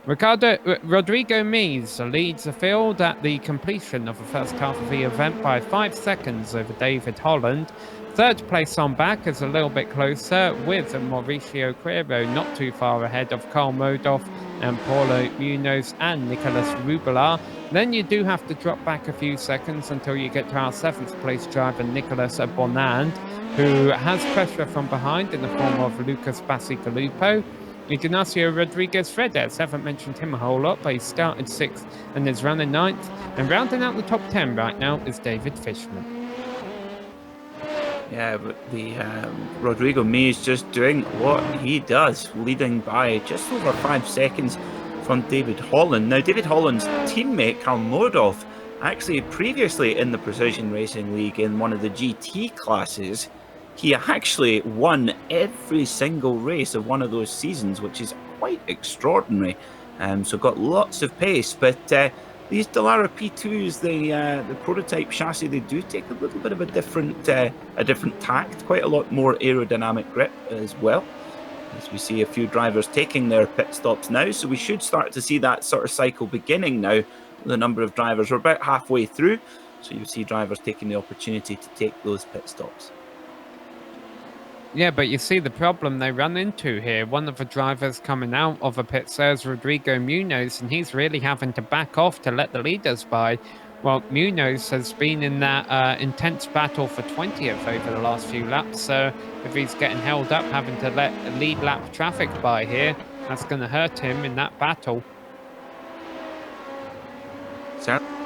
Rodrigo Mies leads the field at the completion of the first half of the event by 5 seconds over David Holland. Third place on back is a little bit closer, with Mauricio Quero not too far ahead of Carl Modov and Paulo Munoz and Nicolas Rubelar. Then you do have to drop back a few seconds until you get to our 7th place driver, Nicolas Bonand, who has pressure from behind in the form of Lucas Bacigalupo. Ignacio Rodriguez Fredes, haven't mentioned him a whole lot, but he started 6th and is running 9th. And rounding out the top 10 right now is David Fishman. Yeah, but the Rodrigo Mies just doing what he does, leading by just over 5 seconds from David Holland. Now, David Holland's teammate, Carl Modov, actually previously in the Precision Racing League in one of the GT classes, he actually won every single race of one of those seasons, which is quite extraordinary. So got lots of pace, but these Dallara P2s, the prototype chassis, they do take a little bit of a different tact, quite a lot more aerodynamic grip as well. As we see a few drivers taking their pit stops now, so we should start to see that sort of cycle beginning now. The number of drivers, we're about halfway through, so you see drivers taking the opportunity to take those pit stops. Yeah, but you see the problem they run into here. One of the drivers coming out of a pit says Rodrigo Munoz, and he's really having to back off to let the leaders by. Well, Munoz has been in that intense battle for 20th over the last few laps, so if he's getting held up, having to let lead lap traffic by here, that's going to hurt him in that battle.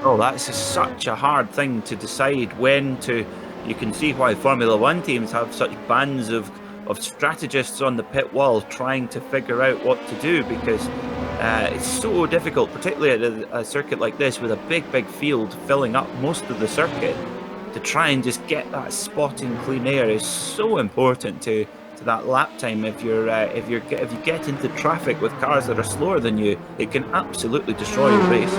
Oh, that's such a hard thing to decide when to. You can see why Formula One teams have such bands of strategists on the pit wall trying to figure out what to do, because it's so difficult, particularly at a circuit like this with a big field filling up most of the circuit. To try and just get that spot in clean air is so important to that lap time. If you get into traffic with cars that are slower than you, it can absolutely destroy your race.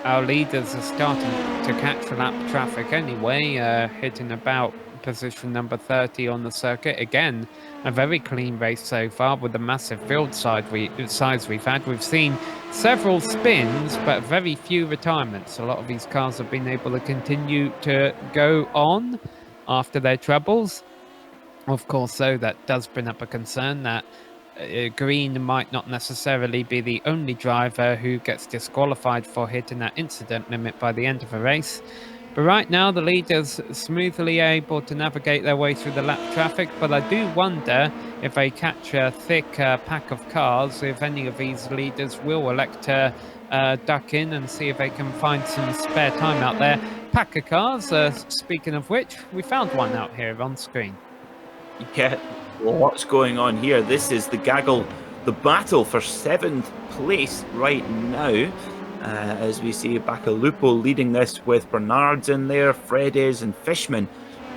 Our leaders are starting to catch lap traffic anyway, hitting about position number 30 on the circuit. Again, a very clean race so far with the massive field size we've had. We've seen several spins, but very few retirements. A lot of these cars have been able to continue to go on after their troubles. Of course, though, that does bring up a concern that Green might not necessarily be the only driver who gets disqualified for hitting that incident limit by the end of a race. But right now, the leaders smoothly able to navigate their way through the lap traffic, but I do wonder if they catch a thick pack of cars, if any of these leaders will elect to duck in and see if they can find some spare time out there. Pack of cars, speaking of which, we found one out here on screen. Yeah, what's going on here? This is the battle for 7th place right now. As we see Bacalupo leading this with Bernards in there, Fredes and Fishman.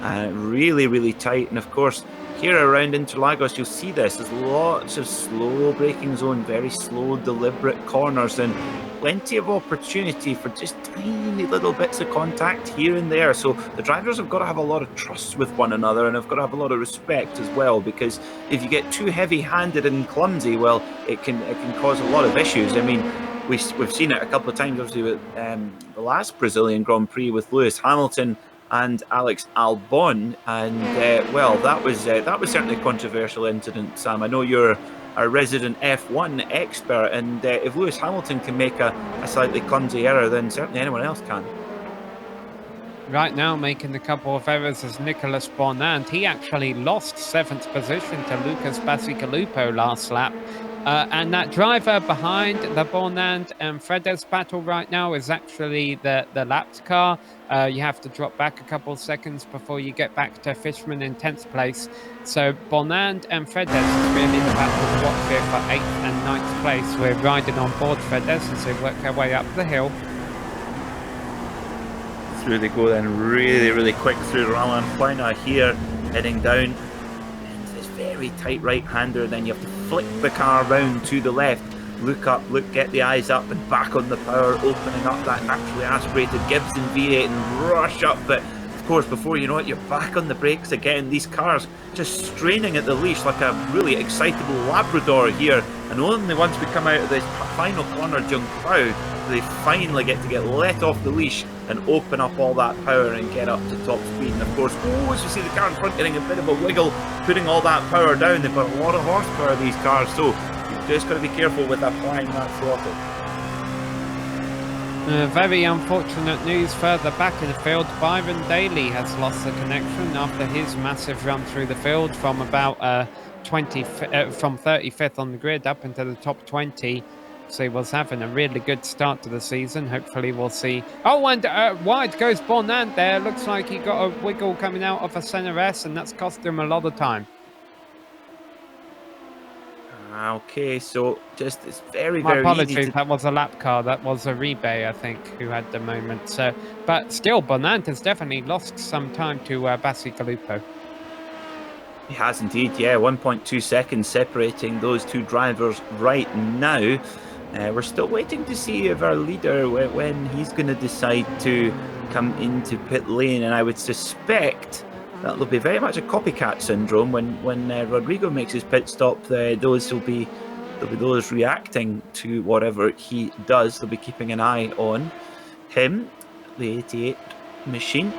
Really tight. And of course, here around Interlagos, you'll see this. There's lots of slow braking zone, very slow, deliberate corners, and plenty of opportunity for just tiny little bits of contact here and there. So the drivers have got to have a lot of trust with one another, and have got to have a lot of respect as well, because if you get too heavy-handed and clumsy, well, it can cause a lot of issues. I mean, we've seen it a couple of times, obviously, with the last Brazilian Grand Prix with Lewis Hamilton and Alex Albon, and well, that was certainly a controversial incident. Sam, I know you're a resident F1 expert, and if Lewis Hamilton can make a slightly clumsy error, then certainly anyone else can. Right now, making a couple of errors is Nicolas Bonand. He actually lost 7th position to Lucas Bacigalupo last lap. And that driver behind the Bonand and Fredes battle right now is actually the lapped car. You have to drop back a couple of seconds before you get back to Fishman in 10th place. So Bonand and Fredes is really the battle to watch here for 8th and 9th place. We're riding on board Fredes as they work their way up the hill. Through they go then, really quick through Roland Plana here, heading down. Very tight right-hander, then you have to flick the car round to the left, look up, get the eyes up, and back on the power, opening up that naturally aspirated Gibson V8 and rush up. But of course, before you know it, you're back on the brakes again. These cars just straining at the leash like a really excitable Labrador here, and only once we come out of this final corner, Jungfrau, they finally get let off the leash and open up all that power and get up to top speed. And of course, as you see the car in front getting a bit of a wiggle, putting all that power down, they've got a lot of horsepower, these cars, so you've just got to be careful with applying that throttle. Very unfortunate news further back in the field. Byron Daly has lost the connection after his massive run through the field from about from 35th on the grid up into the top 20. So he was having a really good start to the season. Hopefully we'll see. Oh, and wide goes Bonand there. Looks like he got a wiggle coming out of a center S, and that's cost him a lot of time. Okay, so just it's very apologies, easy to... that was a lap car. That was a Rebay, I think, who had the moment. So, but still, Bonand has definitely lost some time to Bacigalupo. He has indeed, yeah. 1.2 seconds separating those two drivers right now. We're still waiting to see if our leader, when he's going to decide to come into pit lane, and I would suspect that will be very much a copycat syndrome. When Rodrigo makes his pit stop, there'll be those reacting to whatever he does. They'll be keeping an eye on him. The 88 machine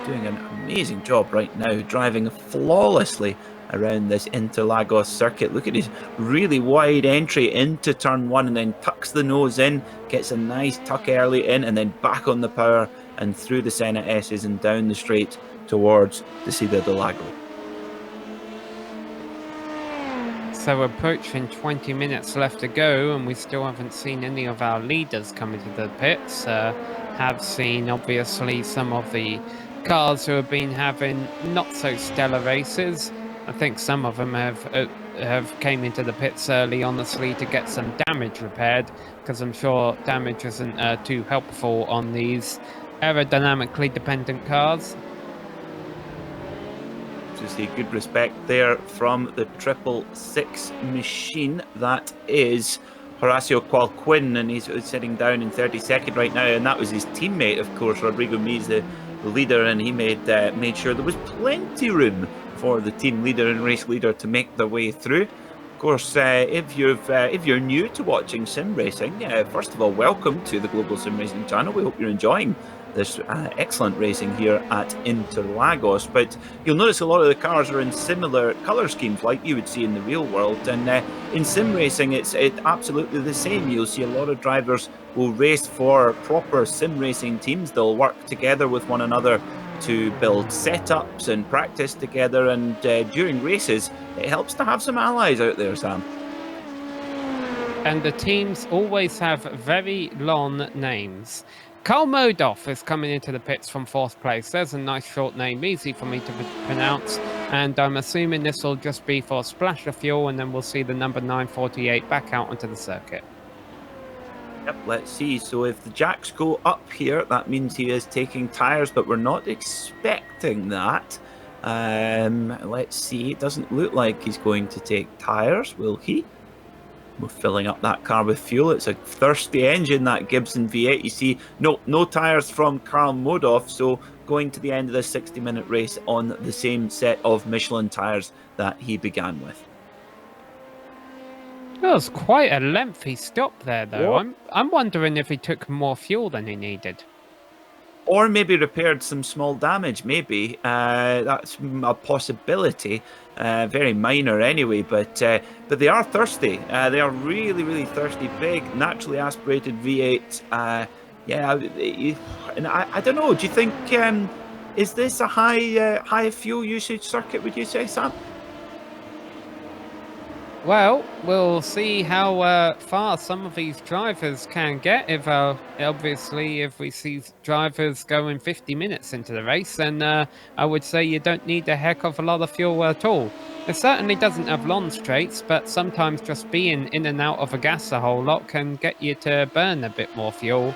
doing an amazing job right now, driving flawlessly around this Interlagos circuit. Look at his really wide entry into turn 1, and then tucks the nose in, gets a nice tuck early in, and then back on the power and through the Senna S's and down the straight towards the Cida del Lago. So approaching 20 minutes left to go, and we still haven't seen any of our leaders come into the pits. Have seen obviously some of the cars who have been having not so stellar races. I think some of them have came into the pits early, honestly, to get some damage repaired, because I'm sure damage isn't too helpful on these aerodynamically dependent cars. To see good respect there from the 666 machine. That is Horacio Qualquin, and he's sitting down in 32nd right now, and that was his teammate, of course, Rodrigo Mies, the leader, and he made sure there was plenty room for the team leader and race leader to make their way through. Of course, if you're new to watching sim racing, first of all, welcome to the Global SimRacing Channel. We hope you're enjoying this excellent racing here at Interlagos. But you'll notice a lot of the cars are in similar colour schemes like you would see in the real world. And in sim racing, it's absolutely the same. You'll see a lot of drivers will race for proper sim racing teams. They'll work together with one another to build setups and practice together. And during races, it helps to have some allies out there, Sam. And the teams always have very long names. Karl Modov is coming into the pits from 4th place. There's a nice short name, easy for me to pronounce. And I'm assuming this will just be for a splash of fuel, and then we'll see the number 948 back out onto the circuit. Yep, let's see. So if the jacks go up here, that means he is taking tyres, but we're not expecting that. Let's see. It doesn't look like he's going to take tyres, will he? We're filling up that car with fuel. It's a thirsty engine, that Gibson V8. You see, no tyres from Karl Modhoff, so going to the end of this 60-minute race on the same set of Michelin tyres that he began with. That was quite a lengthy stop there, though. What? I'm wondering if he took more fuel than he needed. Or maybe repaired some small damage, maybe. That's a possibility. Very minor anyway, but they are thirsty. They are really, really thirsty. Big, naturally aspirated V8. Yeah, and I don't know. Do you think, is this a high fuel usage circuit, would you say, Sam? Well, we'll see how far some of these drivers can get. If obviously, if we see drivers going 50 minutes into the race, then I would say you don't need a heck of a lot of fuel at all. It certainly doesn't have long straights, but sometimes just being in and out of a gas a whole lot can get you to burn a bit more fuel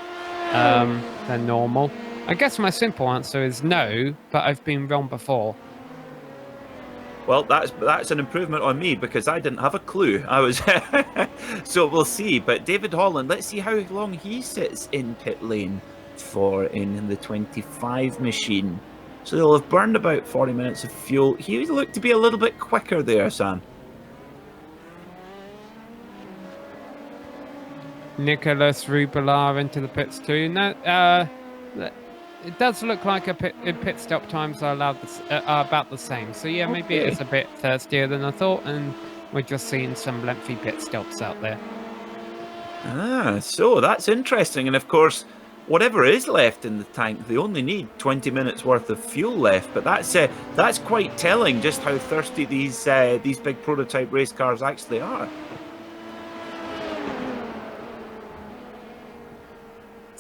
than normal. I guess my simple answer is no, but I've been wrong before. Well, that's an improvement on me because I didn't have a clue. I was so we'll see. But David Holland, let's see how long he sits in pit lane for in the 25 machine. So they'll have burned about 40 minutes of fuel. He looked to be a little bit quicker there, Sam. Nicholas Rubelar into the pits too. No, it does look like pit stop times are about the same. So yeah, maybe it is a bit thirstier than I thought, and we're just seeing some lengthy pit stops out there. So that's interesting. And of course, whatever is left in the tank, they only need 20 minutes worth of fuel left. But that's quite telling just how thirsty these big prototype race cars actually are.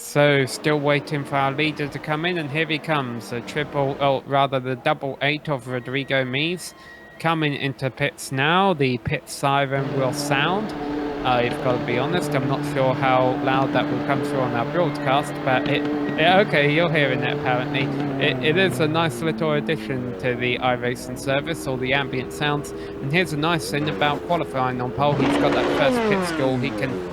So still waiting for our leader to come in, and here he comes, the double 8 of Rodrigo Mies coming into pits now. The pit siren will sound. I've got to be honest, I'm not sure how loud that will come through on our broadcast, but okay, you're hearing it apparently. It is a nice little addition to the iRacing service, all the ambient sounds. And here's a nice thing about qualifying on pole. He's got that first pit stall.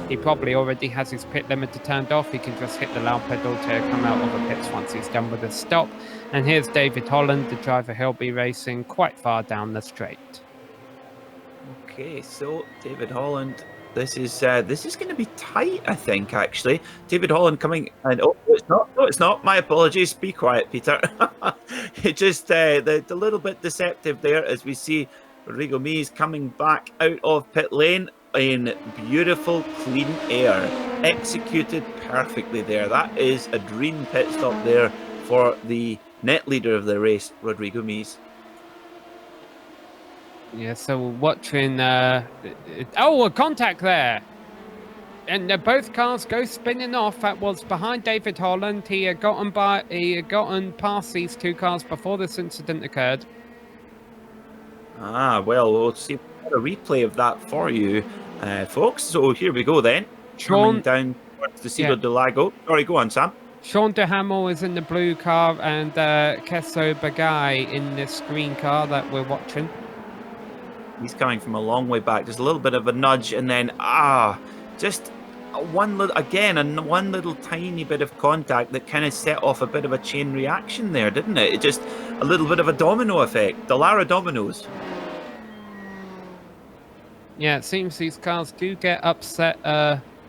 He probably already has his pit limiter turned off. He can just hit the loud pedal to come out of the pits once he's done with the stop. And here's David Holland, the driver he'll be racing quite far down the straight. Okay, so David Holland. This is going to be tight, I think, actually. David Holland coming, and it's not. My apologies. Be quiet, Peter. It just the little bit deceptive there as we see Rodrigo Mies coming back out of pit lane in beautiful, clean air, executed perfectly there. That is a dream pit stop there for the net leader of the race, Rodrigo Mies. Yeah, so watching, a contact there. And both cars go spinning off. That was behind David Holland. He had gotten past these two cars before this incident occurred. Well, we'll see a replay of that for you, folks. So here we go then. Coming down towards the Ciudad del Lago. Sorry, go on, Sam. Sean DeHamel is in the blue car, and Kesso Bagay in this green car that we're watching. He's coming from a long way back. There's a little bit of a nudge, and then just one little tiny bit of contact that kind of set off a bit of a chain reaction there, didn't it? It just a little bit of a domino effect. The Lara dominoes. Yeah, it seems these cars do get upset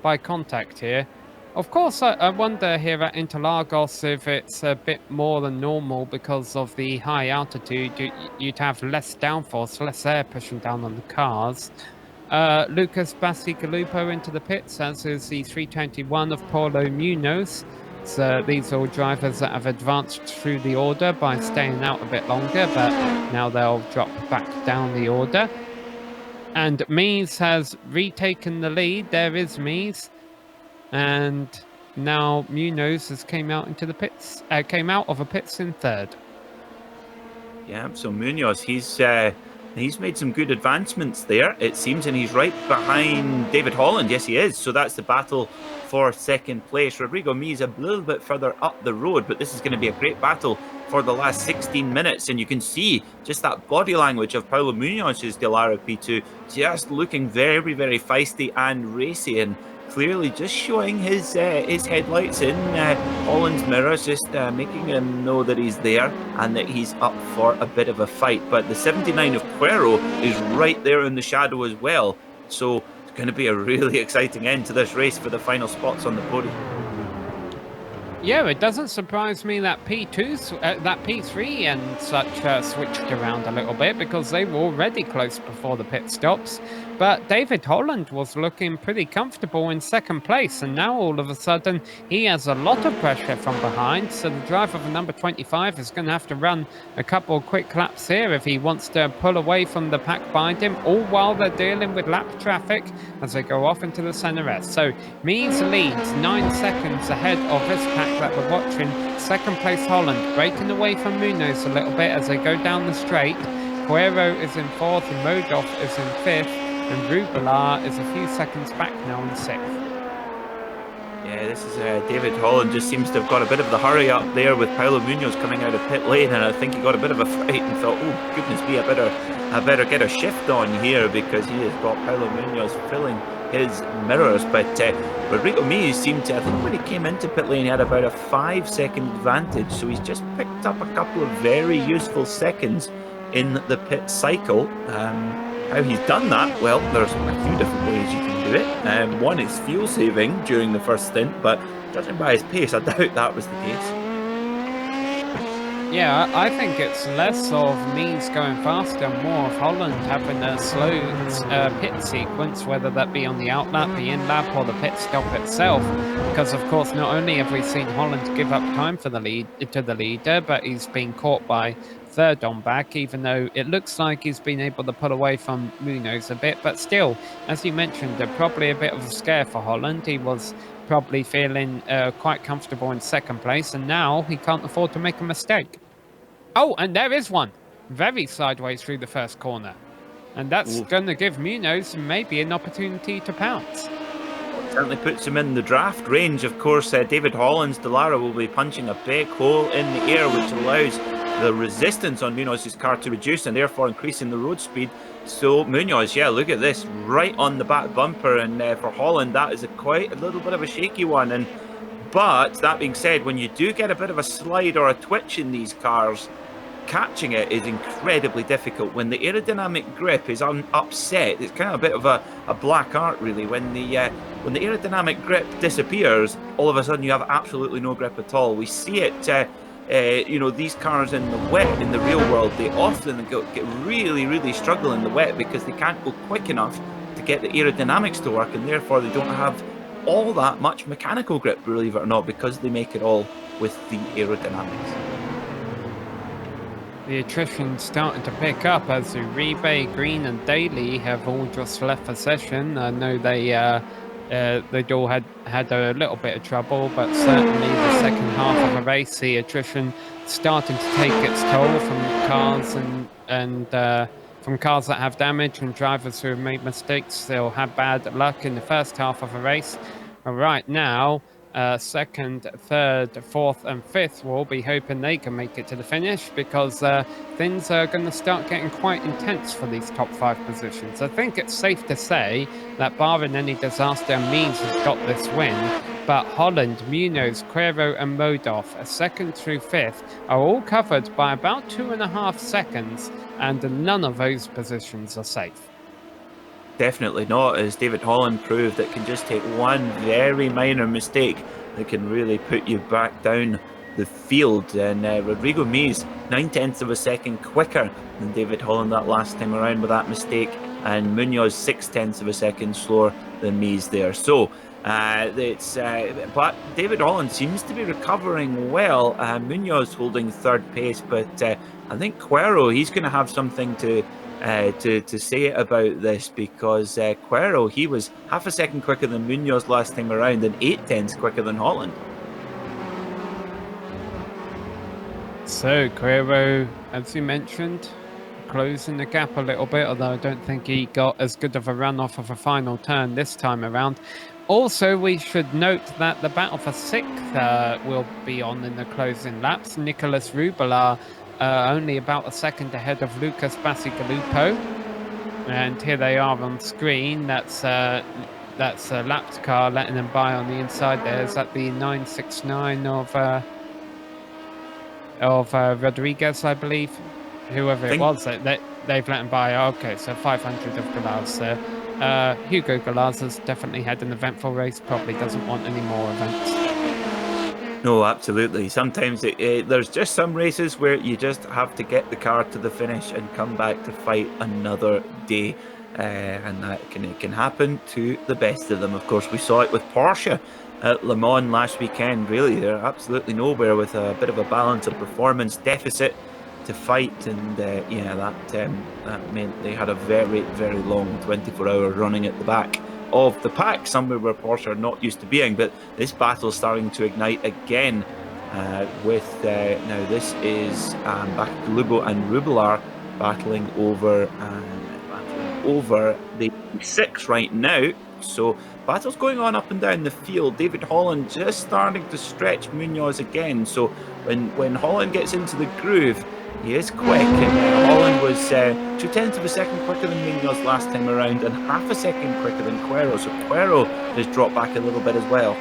by contact here. Of course, I wonder here at Interlagos if it's a bit more than normal because of the high altitude. You'd have less downforce, less air pushing down on the cars. Lucas Bacigalupo into the pits, as is the 321 of Paulo Munoz. So these are all drivers that have advanced through the order by staying out a bit longer, but now they'll drop back down the order. And Mies has retaken the lead. There is Mies. And now Munoz has came out of a pits in third. Yeah, so Munoz, he's made some good advancements there, it seems, and he's right behind David Holland. Yes, he is. So that's the battle for second place. Rodrigo Mies a little bit further up the road, but this is going to be a great battle for the last 16 minutes. And you can see just that body language of Paulo Munoz's LMP2 just looking very, very feisty and racy, and clearly just showing his headlights in Holland's mirrors, just making him know that he's there and that he's up for a bit of a fight. But the 79 of Quero is right there in the shadow as well. So it's going to be a really exciting end to this race for the final spots on the podium. Yeah, it doesn't surprise me that that P3 and such switched around a little bit, because they were already close before the pit stops. But David Holland was looking pretty comfortable in second place, and now all of a sudden he has a lot of pressure from behind. So the driver of number 25 is going to have to run a couple of quick laps here if he wants to pull away from the pack behind him, all while they're dealing with lap traffic as they go off into the center S. So Mies leads 9 seconds ahead of this pack that we're watching. Second place Holland breaking away from Munoz a little bit as they go down the straight. Quero is in 4th and Modoff is in 5th, and Rubelar is a few seconds back now in 6th. Yeah, this is David Holland just seems to have got a bit of the hurry up there with Paulo Munoz coming out of pit lane, and I think he got a bit of a fright and thought, oh goodness me, I better get a shift on here, because he has got Paulo Munoz filling his mirrors. But Rodrigo Mies seemed to, I think when he came into pit lane, he had about a 5-second advantage, so he's just picked up a couple of very useful seconds in the pit cycle. How he's done that? Well, there's a few different ways you can do it. One is fuel saving during the first stint, but judging by his pace, I doubt that was the case. Yeah, I think it's less of Mies going faster, more of Holland having a slow pit sequence, whether that be on the outlap, the in-lap, or the pit stop itself. Because, of course, not only have we seen Holland give up time for the leader, but he's been caught by third on back, even though it looks like he's been able to pull away from Munoz a bit. But still, as you mentioned, probably a bit of a scare for Holland. He was probably feeling quite comfortable in second place, and now he can't afford to make a mistake. Oh, and there is one very sideways through the first corner, and that's going to give Munoz maybe an opportunity to pounce. Certainly puts him in the draft range. Of course, David Holland's Dallara will be punching a big hole in the air, which allows the resistance on Munoz's car to reduce and therefore increasing the road speed. So Munoz, yeah, look at this, right on the back bumper, and for Holland that is quite a little bit of a shaky one. But that being said, when you do get a bit of a slide or a twitch in these cars, catching it is incredibly difficult. When the aerodynamic grip is upset, it's kind of a bit of a black art really. When the aerodynamic grip disappears, all of a sudden you have absolutely no grip at all. We see it these cars in the wet, in the real world, they often get really struggle in the wet because they can't go quick enough to get the aerodynamics to work, and therefore they don't have all that much mechanical grip, believe it or not, because they make it all with the aerodynamics. The attrition's starting to pick up as Uribe, Green and Daly have all just left the session. I know they'd all had a little bit of trouble, but certainly the second half of the race, the attrition starting to take its toll from cars and from cars that have damage and drivers who have made mistakes. They'll have bad luck in the first half of the race. But right now, second, third, fourth and fifth will be hoping they can make it to the finish, because things are going to start getting quite intense for these top 5 positions. I think it's safe to say that barring any disaster, Mies has got this win, but Holland, Munoz, Quero and Modoff, second through fifth, are all covered by about 2.5 seconds, and none of those positions are safe. Definitely not, as David Holland proved. It can just take one very minor mistake that can really put you back down the field. And Rodrigo Mies, 0.9 of a second quicker than David Holland that last time around with that mistake, and Munoz 0.6 of a second slower than Mies there. So but David Holland seems to be recovering well. Munoz holding third pace, but I think Quero, he's going to have something to say about this, because Quero, he was half a second quicker than Munoz last time around and 0.8 quicker than Holland. So Quero, as you mentioned, closing the gap a little bit, although I don't think he got as good of a run off of a final turn this time around. Also, we should note that the battle for 6th will be on in the closing laps. Nicholas Rubelar only about a second ahead of Lucas Bacigalupo. And here they are on screen. That's a lapped car letting them by on the inside there. Is that the 969 of Rodriguez, I believe? Whoever it was, they've let him by. Okay, so 500 of Galaz there. Hugo Galaz has definitely had an eventful race, probably doesn't want any more events. No, absolutely. Sometimes there's just some races where you just have to get the car to the finish and come back to fight another day. And that can happen to the best of them. Of course, we saw it with Porsche at Le Mans last weekend. Really, they're absolutely nowhere with a bit of a balance of performance deficit to fight, and that meant they had a very, very long 24-hour running at the back of the pack, somewhere where Porsche are not used to being. But this battle is starting to ignite again with now this is Bacigalupo and Rubelar battling over the 6 right now. So battles going on up and down the field. David Holland just starting to stretch Munoz again. So when Holland gets into the groove, he is quick, and Holland was 0.2 of a second quicker than Munoz last time around, and half a second quicker than Quero. So Quero has dropped back a little bit as well.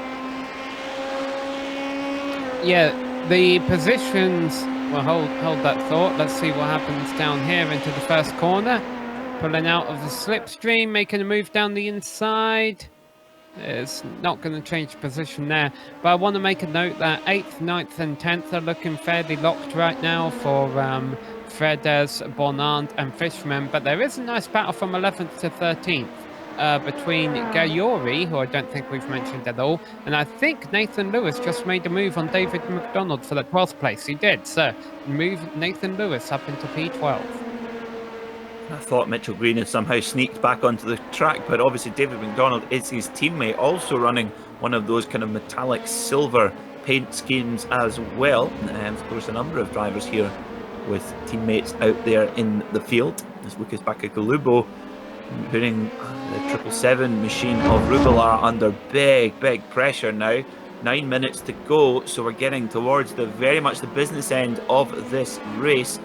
Yeah, the positions. Well, hold that thought. Let's see what happens down here into the first corner. Pulling out of the slipstream, making a move down the inside. It's not going to change position there. But I want to make a note that 8th, 9th and 10th are looking fairly locked right now for Fredes, Bonand and Fishman. But there is a nice battle from 11th to 13th between Gayori, who I don't think we've mentioned at all, and I think Nathan Lewis just made a move on David McDonald for the 12th place. He did, so move Nathan Lewis up into P12. I thought Mitchell Green had somehow sneaked back onto the track, but obviously David McDonald is his teammate, also running one of those kind of metallic silver paint schemes as well. And of course, a number of drivers here with teammates out there in the field. There's Lucas Bacigalupo putting the 777 machine of Rubelar under big pressure now. 9 minutes to go, so we're getting towards very much the business end of this race.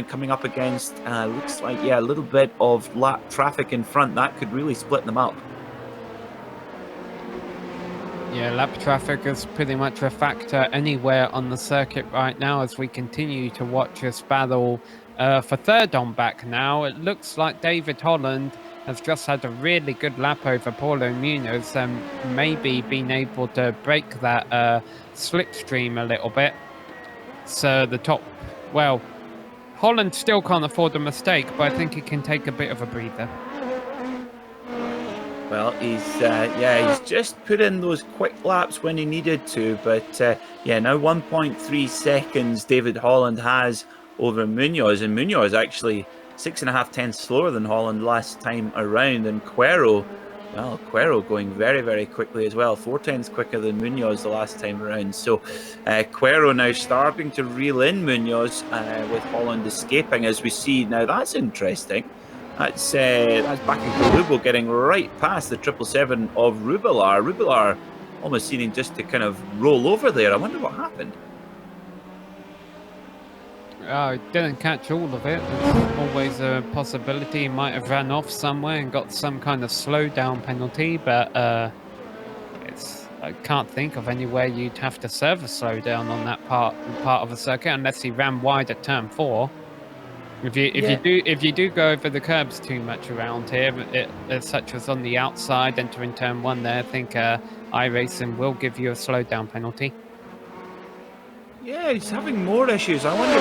Coming up against looks like a little bit of lap traffic in front. That could really split them up. Yeah, lap traffic is pretty much a factor anywhere on the circuit right now as we continue to watch this battle for 3rd on back now. It looks like David Holland has just had a really good lap over Paulo Munoz and maybe been able to break that slipstream a little bit. So the top, well, Holland still can't afford a mistake, but I think he can take a bit of a breather. Well, he's just put in those quick laps when he needed to, but now 1.3 seconds David Holland has over Munoz, and Munoz actually 6.5 tenths slower than Holland last time around, and Quero going very quickly as well, 4 tenths quicker than Munoz the last time around. So Quero now starting to reel in Munoz with Holland escaping, as we see. Now that's interesting. That's Bacigalupo getting right past the 777 of Rubelar. Rubelar almost seeming just to kind of roll over there. I wonder what happened. Didn't catch all of it. There's always a possibility he might have ran off somewhere and got some kind of slowdown penalty, but I can't think of anywhere you'd have to serve a slowdown on that part of the circuit unless he ran wide at turn 4. If you do go over the curbs too much around here, such as on the outside entering turn 1 there, I think iRacing will give you a slowdown penalty. Yeah, he's having more issues. I wonder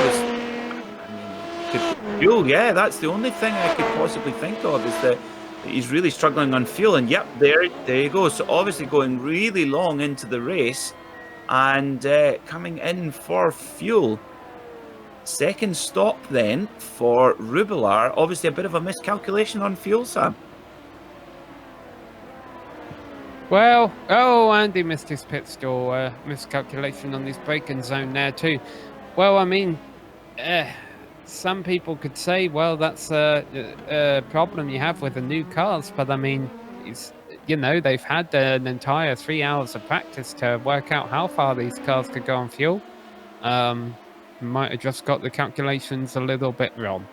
fuel. Yeah, that's the only thing I could possibly think of, is that he's really struggling on fuel. And yep, there you go. So obviously going really long into the race and coming in for fuel. Second stop then for Rubelar. Obviously a bit of a miscalculation on fuel, Sam. Well, Andy missed his pit stall. Miscalculation on his braking zone there too. Well, I mean, some people could say, well, that's a problem you have with the new cars, but I mean, you know, they've had an entire 3 hours of practice to work out how far these cars could go on fuel. Might have just got the calculations a little bit wrong.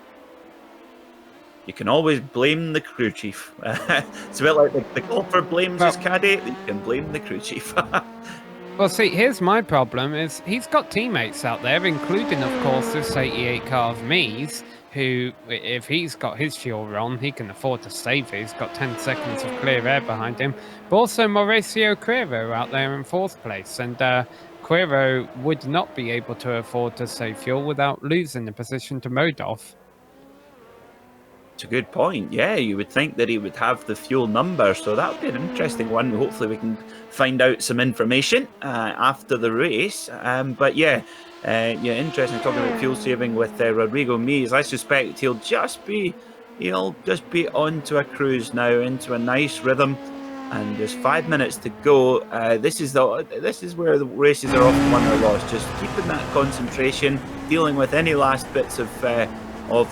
You can always blame the crew chief. It's a bit like the golfer blames his caddy. You can blame the crew chief. Well, see, here's my problem is he's got teammates out there, including, of course, this 88 car of me's, who, if he's got his fuel wrong, he can afford to save it. He's got 10 seconds of clear air behind him. But also Mauricio Quero out there in 4th place. And Quero would not be able to afford to save fuel without losing the position to Modov. It's a good point. Yeah, you would think that he would have the fuel number, so that would be an interesting one. Hopefully we can find out some information after the race. But yeah, interesting talking about fuel saving with Rodrigo Mies. I suspect he'll just be onto a cruise now, into a nice rhythm. And there's 5 minutes to go. This is where the races are often won or lost. Just keeping that concentration, dealing with any last bits of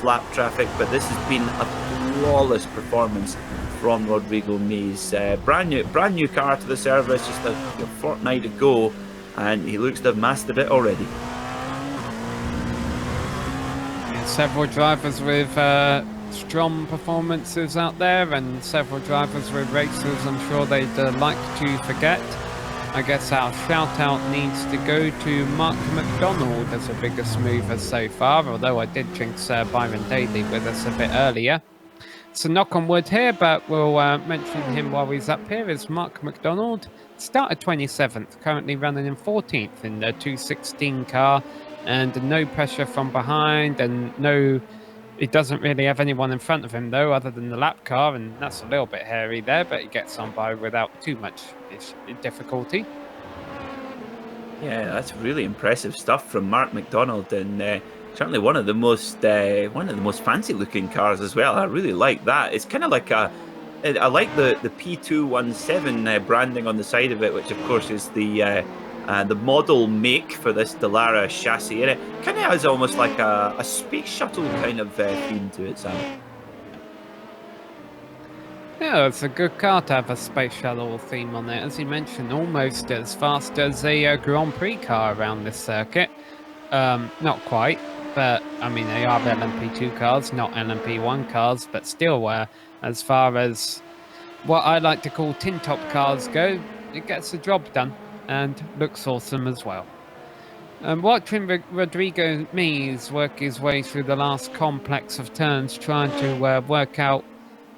lap traffic, but this has been a flawless performance from Rodrigo Mies. Brand new car to the service, just a fortnight ago, and he looks to have mastered it already. Yeah, several drivers with strong performances out there, and several drivers with races I'm sure they'd like to forget. I guess our shout out needs to go to Mark McDonald as the biggest mover so far, although I did jinx Byron Daly with us a bit earlier. So knock on wood here, but we'll mention him while he's up here, is Mark McDonald. Started 27th, currently running in 14th in the 216 car, and no pressure from behind, and he doesn't really have anyone in front of him though, other than the lap car, and that's a little bit hairy there, but he gets on by without too much difficulty. Yeah, that's really impressive stuff from Mark McDonald, and certainly one of the most fancy-looking cars as well. I really like that. It's kind of like I like the P217 branding on the side of it, which of course is the model make for this Dallara chassis, and it kind of has almost like a space shuttle kind of theme to it, Sam. Yeah, it's a good car to have a space shuttle theme on it. As you mentioned, almost as fast as a Grand Prix car around this circuit. Not quite, but I mean, they are LMP2 cars, not LMP1 cars, but still, as far as what I like to call tin top cars go, it gets the job done and looks awesome as well. Watching Rodrigo Mies work his way through the last complex of turns, trying to work out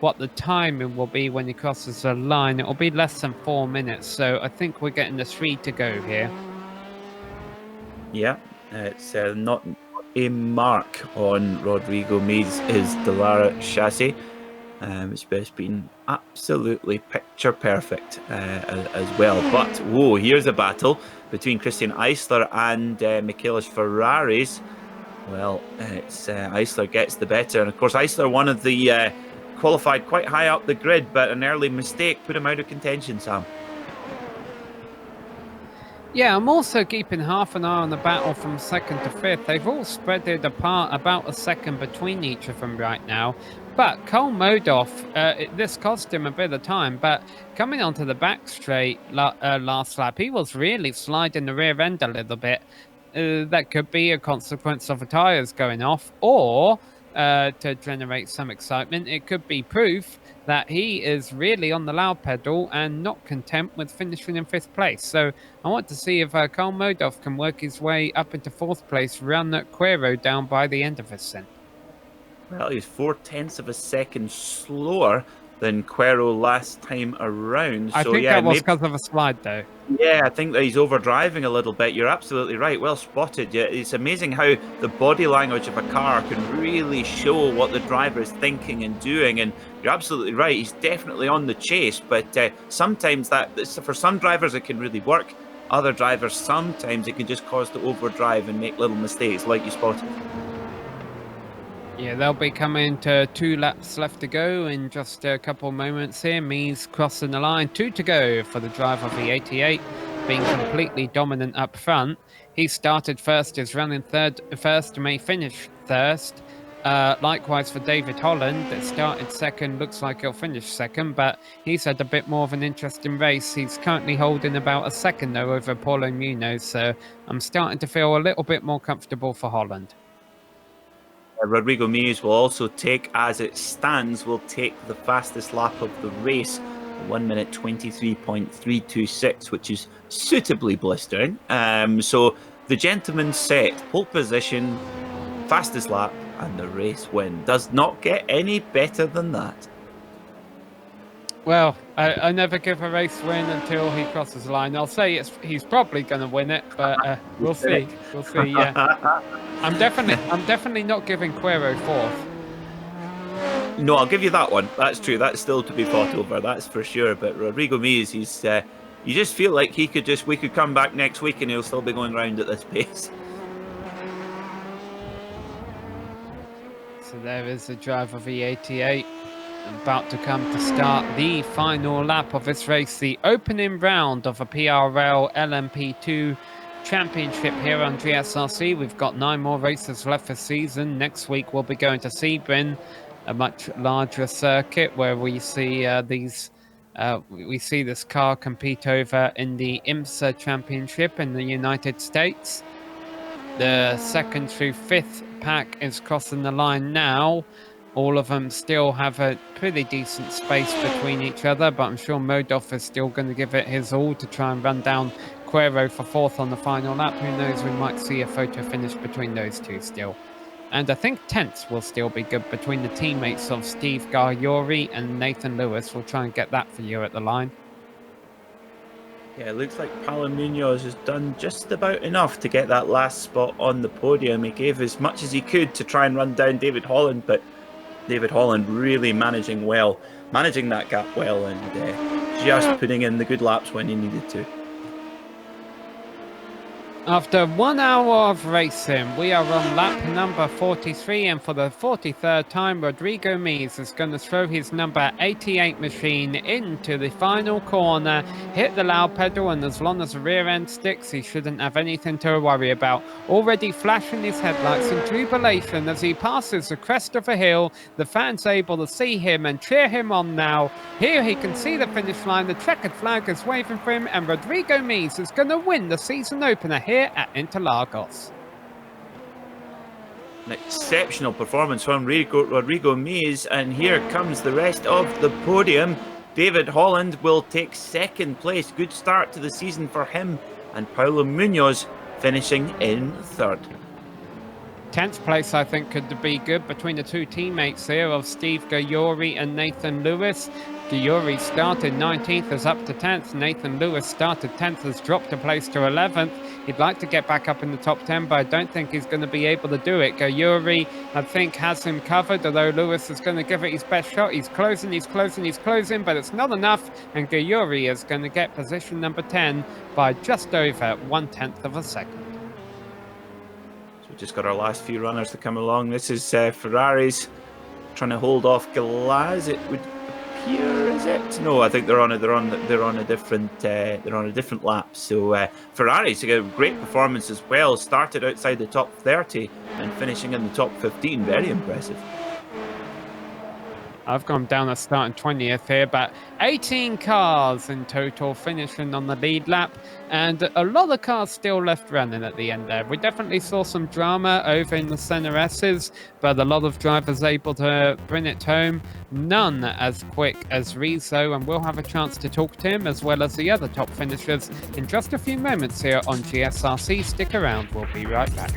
what the timing will be when he crosses the line. It will be less than 4 minutes, so I think we're getting the 3 to go here. Yeah, it's not a mark on Rodrigo Mies' Dallara chassis. It's been absolutely picture perfect as well. But whoa, here's a battle between Christian Eisler and Michaelis Ferraris. Well, it's Eisler gets the better, and of course Eisler, one of the qualified quite high up the grid, but an early mistake put him out of contention, Sam. Yeah, I'm also keeping half an eye on the battle from 2nd to 5th. They've all spread it apart about a second between each of them right now. But Cole Modov, this cost him a bit of time, but coming onto the back straight last lap, he was really sliding the rear end a little bit. That could be a consequence of the tyres going off, or to generate some excitement, it could be proof that he is really on the loud pedal and not content with finishing in 5th place. So I want to see if Cole Modov can work his way up into 4th place, run that Quero down by the end of his stint. Well, he's 0.4 of a second slower than Quero last time around. I think that was because of a slide, though. Yeah, I think that he's overdriving a little bit. You're absolutely right. Well spotted. Yeah, it's amazing how the body language of a car can really show what the driver is thinking and doing. And you're absolutely right. He's definitely on the chase. But sometimes for some drivers, it can really work. Other drivers, sometimes it can just cause to overdrive and make little mistakes, like you spotted. Yeah, they'll be coming to 2 laps left to go in just a couple of moments here. Mies crossing the line, 2 to go for the driver of the 88, being completely dominant up front. He started first, is running first, may finish first. Likewise for David Holland, that started second, looks like he'll finish second, but he's had a bit more of an interesting race. He's currently holding about a second, though, over Paulo Munoz, so I'm starting to feel a little bit more comfortable for Holland. Rodrigo Mies will also take, as it stands, will take the fastest lap of the race, 1 minute 23.326, which is suitably blistering. So the gentleman set pole position, fastest lap, and the race win. Does not get any better than that. Well, I never give a race win until he crosses the line. I'll say he's probably going to win it, but we'll see. We'll see. Yeah, I'm definitely not giving Quero fourth. No, I'll give you that one. That's true. That's still to be fought over. That's for sure. But Rodrigo Mies, he's you just feel like we could come back next week and he'll still be going round at this pace. So there is the driver V88 about to come to start the final lap of this race, the opening round of a PRL LMP2 championship here on GSRC. We've got 9 more races left this season. Next week we'll be going to Sebring, a much larger circuit where we see this car compete over in the IMSA championship in the United States. The 2nd through 5th pack is crossing the line now. All of them still have a pretty decent space between each other, but I'm sure Modolf is still going to give it his all to try and run down Quero for 4th on the final lap. Who knows, we might see a photo finish between those two still. And I think 10th will still be good between the teammates of Steve Garriori and Nathan Lewis. We'll try and get that for you at the line. Yeah, it looks like Paulo Munoz has done just about enough to get that last spot on the podium. He gave as much as he could to try and run down David Holland, but David Holland really managing that gap well, and just putting in the good laps when he needed to. After 1 hour of racing, we are on lap number 43, and for the 43rd time, Rodrigo Mies is going to throw his number 88 machine into the final corner, hit the loud pedal, and as long as the rear end sticks, he shouldn't have anything to worry about. Already flashing his headlights in jubilation as he passes the crest of a hill. The fans able to see him and cheer him on now. Here he can see the finish line, the checkered flag is waving for him, and Rodrigo Mies is going to win the season opener here at Interlagos. An exceptional performance from Rodrigo Mies, and here comes the rest of the podium. David Holland will take 2nd place. Good start to the season for him, and Paulo Munoz finishing in 3rd. 10th place, I think, could be good between the two teammates here of Steve Garriori and Nathan Lewis. Garriori started 19th, is up to 10th. Nathan Lewis started 10th, has dropped a place to 11th. He'd like to get back up in the top 10, but I don't think he's going to be able to do it. Garriori, I think, has him covered, although Lewis is going to give it his best shot. He's closing, but it's not enough, and Garriori is going to get position number 10 by just over 1/10 of a second. We've just got our last few runners to come along. This is Ferrari's trying to hold off Glaz. It would appear, is it? No, I think they're on a different lap. So Ferrari's a great performance as well. Started outside the top 30 and finishing in the top 15. Very impressive. I've gone down a starting 20th here, but 18 cars in total finishing on the lead lap, and a lot of cars still left running at the end there. We definitely saw some drama over in the center S's, but a lot of drivers able to bring it home. None as quick as Rizzo, and we'll have a chance to talk to him as well as the other top finishers in just a few moments here on GSRC. Stick around, we'll be right back.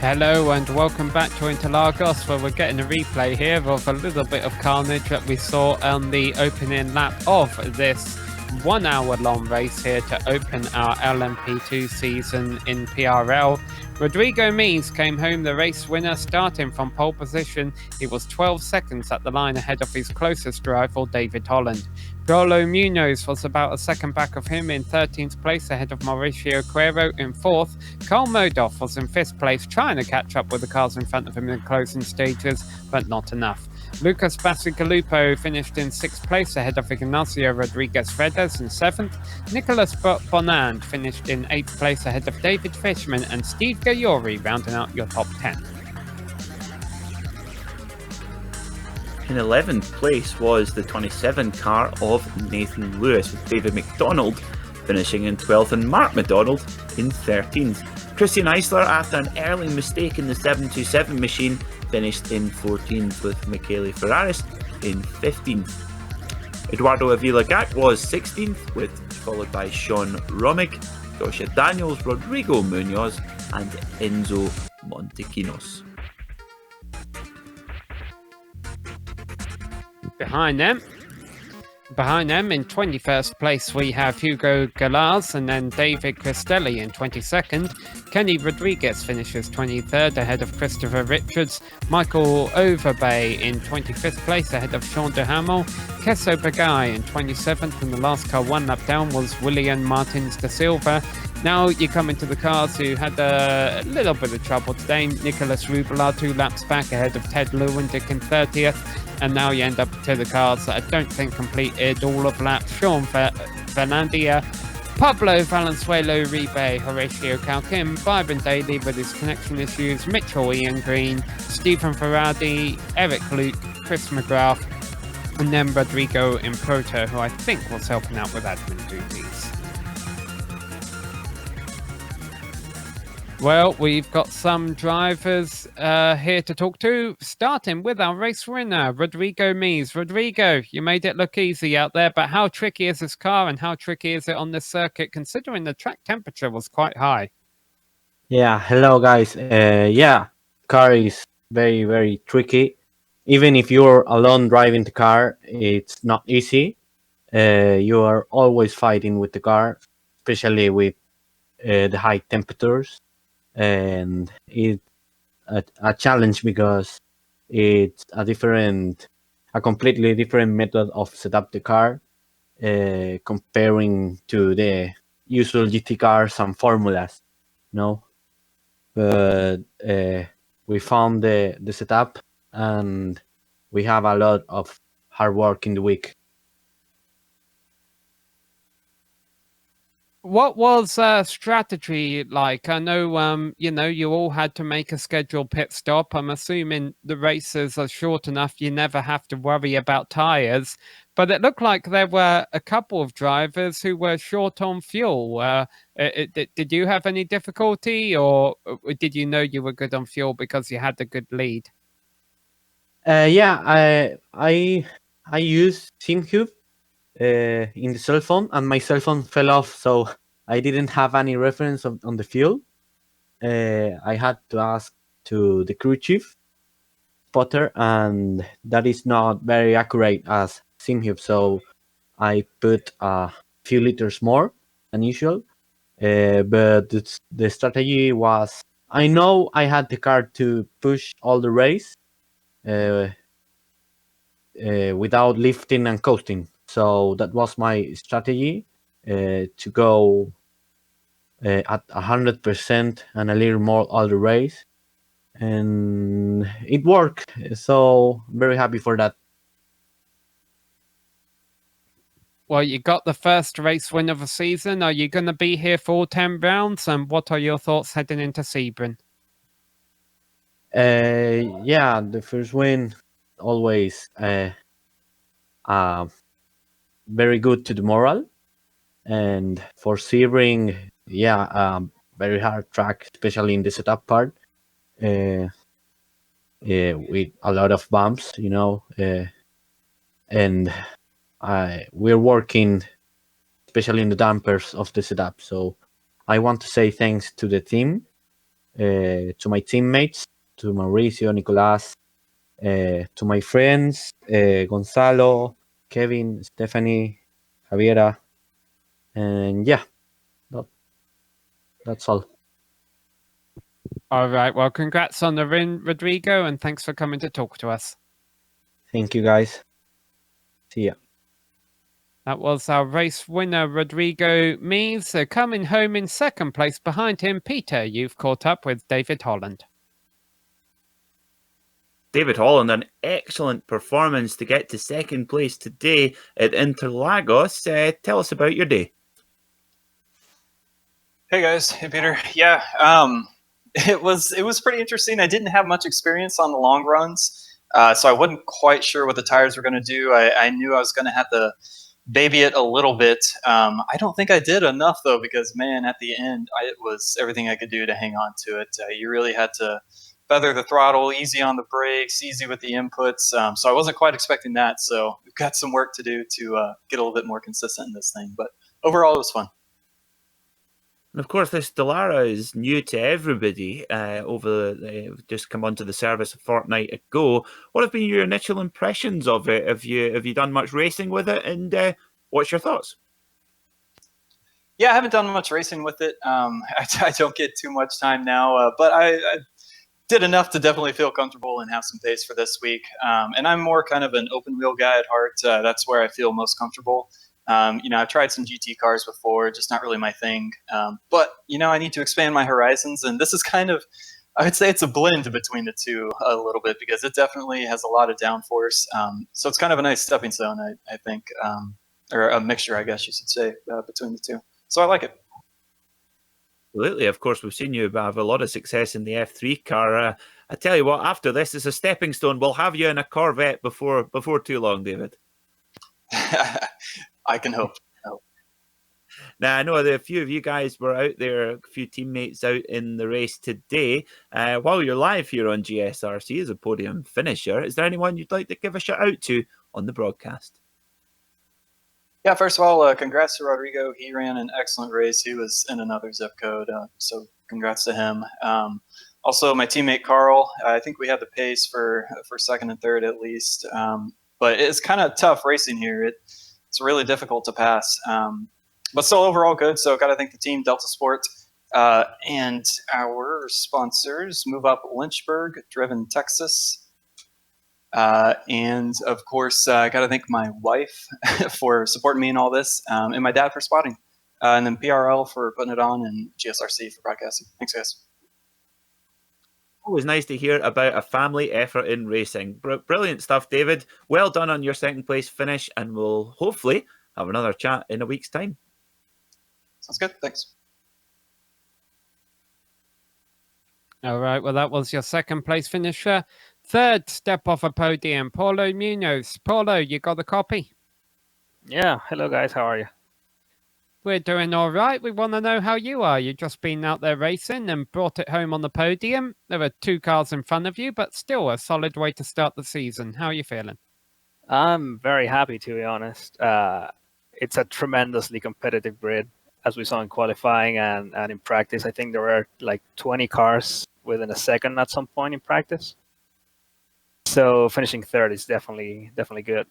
Hello and welcome back to Interlagos, where we're getting a replay here of a little bit of carnage that we saw on the opening lap of this 1 hour long race here to open our LMP2 season in PRL. Rodrigo Mies came home the race winner, starting from pole position. He was 12 seconds at the line ahead of his closest rival, David Holland. Paulo Munoz was about a second back of him in 13th place ahead of Mauricio Cuero in 4th. Carl Modoff was in 5th place, trying to catch up with the cars in front of him in the closing stages, but not enough. Lucas Bacigalupo finished in 6th place ahead of Ignacio Rodriguez-Redes in 7th. Nicolas Bonand finished in 8th place ahead of David Fishman and Steve Gayori rounding out your top 10. In 11th place was the 27 car of Nathan Lewis, with David McDonald finishing in 12th and Mark McDonald in 13th. Christian Eisler, after an early mistake in the 727 machine, finished in 14th, with Michele Ferraris in 15th. Eduardo Avila-Gac was 16th, followed by Sean Romick, Joshua Daniels, Rodrigo Munoz and Enzo Montequinos. Behind them in 21st place we have Hugo Galaz and then David Cristelli in 22nd. Kenny Rodriguez finishes 23rd ahead of Christopher Richards. Michael Overbay in 25th place ahead of Sean Duhamel. Kesso Bagai in 27th, and the last car 1 lap down was William Martins da Silva. Now you come into the cars who had a little bit of trouble today. Nicholas Rubelard 2 laps back ahead of Ted Lewandijk in 30th. And now you end up to the cars that I don't think completed all of laps. Sean Fernandia, Pablo Valenzuela Uribe, Horatio Calkin, Byron Daly with his connection issues, Mitchell Ian Green, Stephen Faradi, Eric Luke, Chris McGrath, and then Rodrigo Improta, who I think was helping out with admin duties. Well, we've got some drivers here to talk to, starting with our race winner, Rodrigo Mies. Rodrigo, you made it look easy out there, but how tricky is this car and how tricky is it on this circuit, considering the track temperature was quite high? Yeah, hello guys. Car is very, very tricky. Even if you're alone driving the car, it's not easy. You are always fighting with the car, especially with the high temperatures. And it's a challenge because it's a completely different method of set up the car, comparing to the usual GT cars and formulas, But we found the setup, and we have a lot of hard work in the week. What was strategy like? I know, you all had to make a scheduled pit stop. I'm assuming the races are short enough you never have to worry about tyres. But it looked like there were a couple of drivers who were short on fuel. Did you have any difficulty, or did you know you were good on fuel because you had a good lead? I use SimHub in the cell phone, and my cell phone fell off, so I didn't have any reference on the fuel. I had to ask to the crew chief spotter, and that is not very accurate as SimHub, so I put a few liters more than usual. But the strategy was, I know I had the car to push all the race without lifting and coasting. So that was my strategy, to go at 100% and a little more all the race. And it worked. So very happy for that. Well, you got the first race win of the season. Are you going to be here for all 10 rounds? And what are your thoughts heading into Sebring? The first win always very good to the moral. And for Sebring, very hard track, especially in the setup part, with a lot of bumps, and we're working, especially in the dampers of the setup. So I want to say thanks to the team to my teammates, to Mauricio, Nicolas, to my friends, Gonzalo, Kevin, Stephanie, Javiera, and yeah, that's all. All right. Well, congrats on the win, Rodrigo, and thanks for coming to talk to us. Thank you, guys. See ya. That was our race winner, Rodrigo Mies, coming home in second place. Behind him, Peter, you've caught up with David Holland. David Holland, an excellent performance to get to second place today at Interlagos. Tell us about your day. Hey guys, hey Peter. Yeah, it was pretty interesting. I didn't have much experience on the long runs, so I wasn't quite sure what the tires were going to do. I knew I was going to have to baby it a little bit. I don't think I did enough though, because man, at the end, it was everything I could do to hang on to it. You really had to feather the throttle, easy on the brakes, easy with the inputs. So I wasn't quite expecting that. So we've got some work to do to get a little bit more consistent in this thing. But overall, it was fun. And of course, this Dallara is new to everybody. Just come onto the service a fortnight ago. What have been your initial impressions of it? Have you done much racing with it? And what's your thoughts? Yeah, I haven't done much racing with it. I don't get too much time now, but I did enough to definitely feel comfortable and have some pace for this week. And I'm more kind of an open wheel guy at heart. That's where I feel most comfortable. I've tried some GT cars before, just not really my thing. But I need to expand my horizons, and this is kind of, I would say it's a blend between the two a little bit, because it definitely has a lot of downforce. So it's kind of a nice stepping stone, I think, or a mixture, I guess you should say, between the two. So I like it. Absolutely. Of course, we've seen you have a lot of success in the F3 car. I tell you what, after this is a stepping stone. We'll have you in a Corvette before too long, David. I can hope. Now, I know that a few of you guys were out there, a few teammates out in the race today. While you're live here on GSRC as a podium finisher, is there anyone you'd like to give a shout out to on the broadcast? Yeah, first of all, congrats to Rodrigo. He ran an excellent race. He was in another zip code, so congrats to him. Also, my teammate Carl, I think we have the pace for second and third at least. But it's kind of tough racing here. It's really difficult to pass. But still overall good. So got to thank the team, Delta Sport, and our sponsors, Move Up Lynchburg, Driven Texas. And of course, I got to thank my wife for supporting me in all this, and my dad for spotting, and then PRL for putting it on, and GSRC for broadcasting. Thanks, guys. Always nice to hear about a family effort in racing. Brilliant stuff, David. Well done on your second place finish, and we'll hopefully have another chat in a week's time. Sounds good. Thanks. All right. Well, that was your second place finisher. Third step off a podium, Paulo Munoz. Paulo, you got the copy? Yeah. Hello, guys. How are you? We're doing all right. We want to know how you are. You've just been out there racing and brought it home on the podium. There were two cars in front of you, but still a solid way to start the season. How are you feeling? I'm very happy, to be honest. It's a tremendously competitive grid, as we saw in qualifying and in practice. I think there were like 20 cars within a second at some point in practice. So finishing third is definitely good.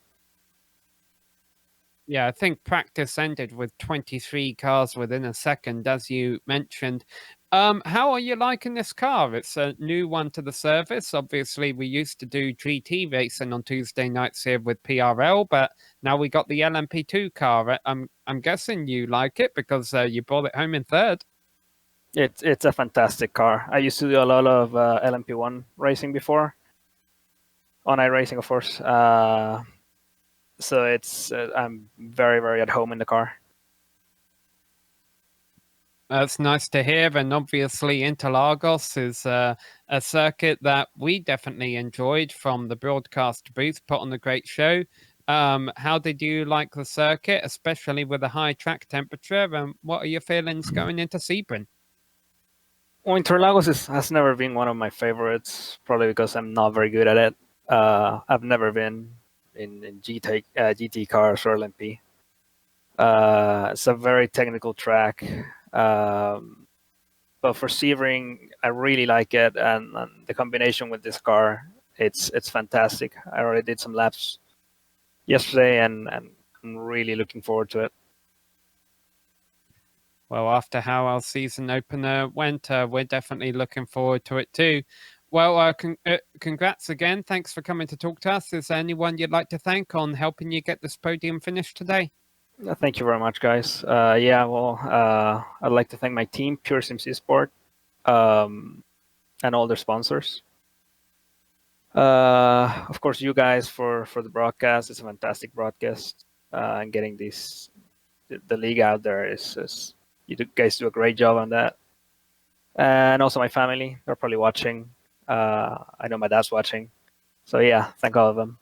Yeah, I think practice ended with 23 cars within a second, as you mentioned. How are you liking this car? It's a new one to the service. Obviously, we used to do GT racing on Tuesday nights here with PRL, but now we got the LMP2 car. I'm guessing you like it because you brought it home in third. It's a fantastic car. I used to do a lot of LMP1 racing before, on iRacing, of course. So it's I'm very, very at home in the car. That's nice to hear. And obviously, Interlagos is a circuit that we definitely enjoyed from the broadcast booth, put on a great show. How did you like the circuit, especially with a high track temperature? And what are your feelings going into Sebring? Well, Interlagos has never been one of my favorites, probably because I'm not very good at it. I've never been in GT cars or LMP. It's a very technical track. But for Sebring, I really like it, and the combination with this car, it's fantastic. I already did some laps yesterday, and I'm really looking forward to it. Well, after how our season opener went, we're definitely looking forward to it too. Well, congrats again. Thanks for coming to talk to us. Is there anyone you'd like to thank on helping you get this podium finished today? Thank you very much, guys. Yeah, well, I'd like to thank my team, Pure Sims eSport, and all their sponsors. Of course, you guys for the broadcast. It's a fantastic broadcast, and getting the league out there is you guys do a great job on that. And also my family, they're probably watching. I know my dad's watching. So yeah, thank all of them.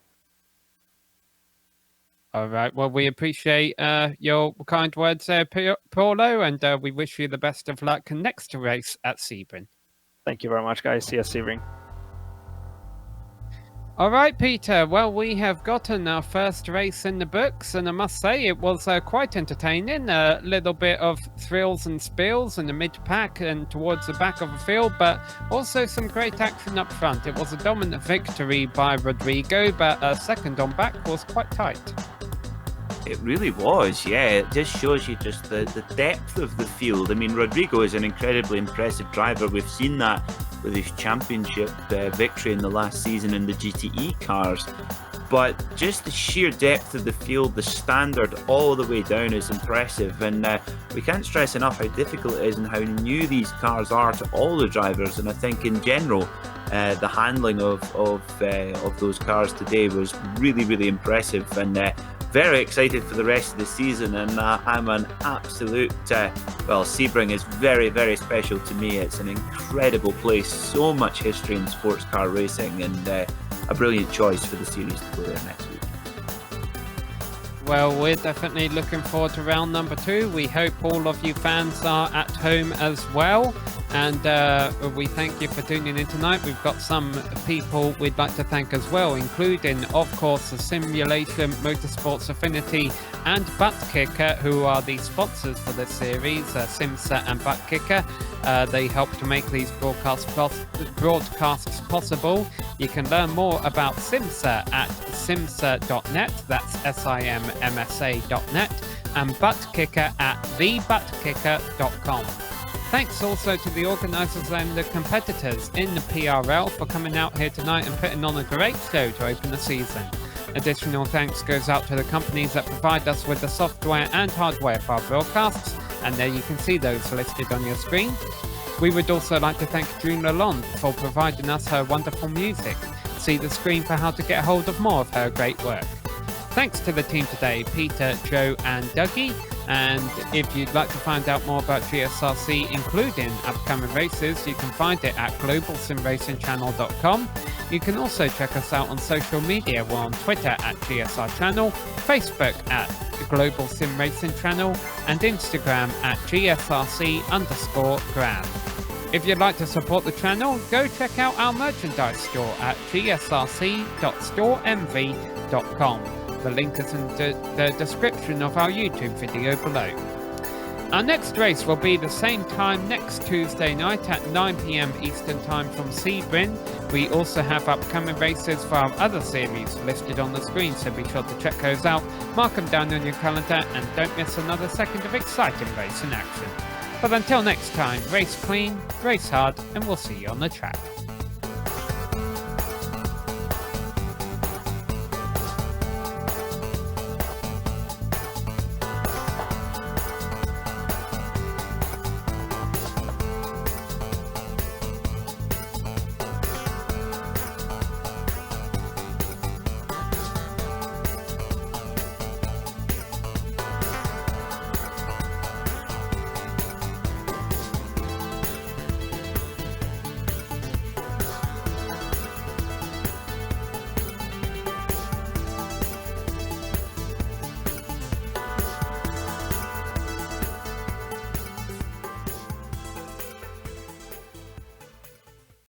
All right. Well, we appreciate your kind words there, Paulo, and we wish you the best of luck next race at Sebring. Thank you very much, guys. See you at Sebring. All right, Peter. Well, we have gotten our first race in the books, and I must say it was quite entertaining. A little bit of thrills and spills in the mid-pack and towards the back of the field, but also some great action up front. It was a dominant victory by Rodrigo, but second on back was quite tight. It really was, yeah. It just shows you just the depth of the field. I mean, Rodrigo is an incredibly impressive driver. We've seen that with his championship victory in the last season in the GTE cars. But just the sheer depth of the field, the standard all the way down is impressive. And we can't stress enough how difficult it is and how new these cars are to all the drivers. And I think in general, the handling of those cars today was really, really impressive. And very excited for the rest of the season, and I'm an absolute Sebring is very, very special to me. It's an incredible place, so much history in sports car racing, and a brilliant choice for the series to go there next week. Well, we're definitely looking forward to round number 2. We hope all of you fans are at home as well. And we thank you for tuning in tonight. We've got some people we'd like to thank as well, including, of course, the Simulation, MotorSports, Affinity, and ButtKicker, who are the sponsors for this series, SimSet and ButtKicker. They help to make these broadcasts possible. You can learn more about SimSet at simsa.net, that's simsa.net, and ButtKicker at thebuttkicker.com. Thanks also to the organisers and the competitors in the PRL for coming out here tonight and putting on a great show to open the season. Additional thanks goes out to the companies that provide us with the software and hardware for our broadcasts, and there you can see those listed on your screen. We would also like to thank June Lalonde for providing us her wonderful music. See the screen for how to get hold of more of her great work. Thanks to the team today, Peter, Joe and Dougie. And if you'd like to find out more about GSRC, including upcoming races, you can find it at globalsimracingchannel.com. You can also check us out on social media. We're on Twitter at GSR Channel, Facebook at Global Sim Racing Channel, and Instagram at GSRC_Gram. If you'd like to support the channel, go check out our merchandise store at gsrc.storemv.com. The link is in the description of our YouTube video below. Our next race will be the same time next Tuesday night at 9 PM Eastern Time from Sebring. We also have upcoming races for our other series listed on the screen, so be sure to check those out, mark them down on your calendar, and don't miss another second of exciting race in action. But until next time, race clean, race hard, and we'll see you on the track.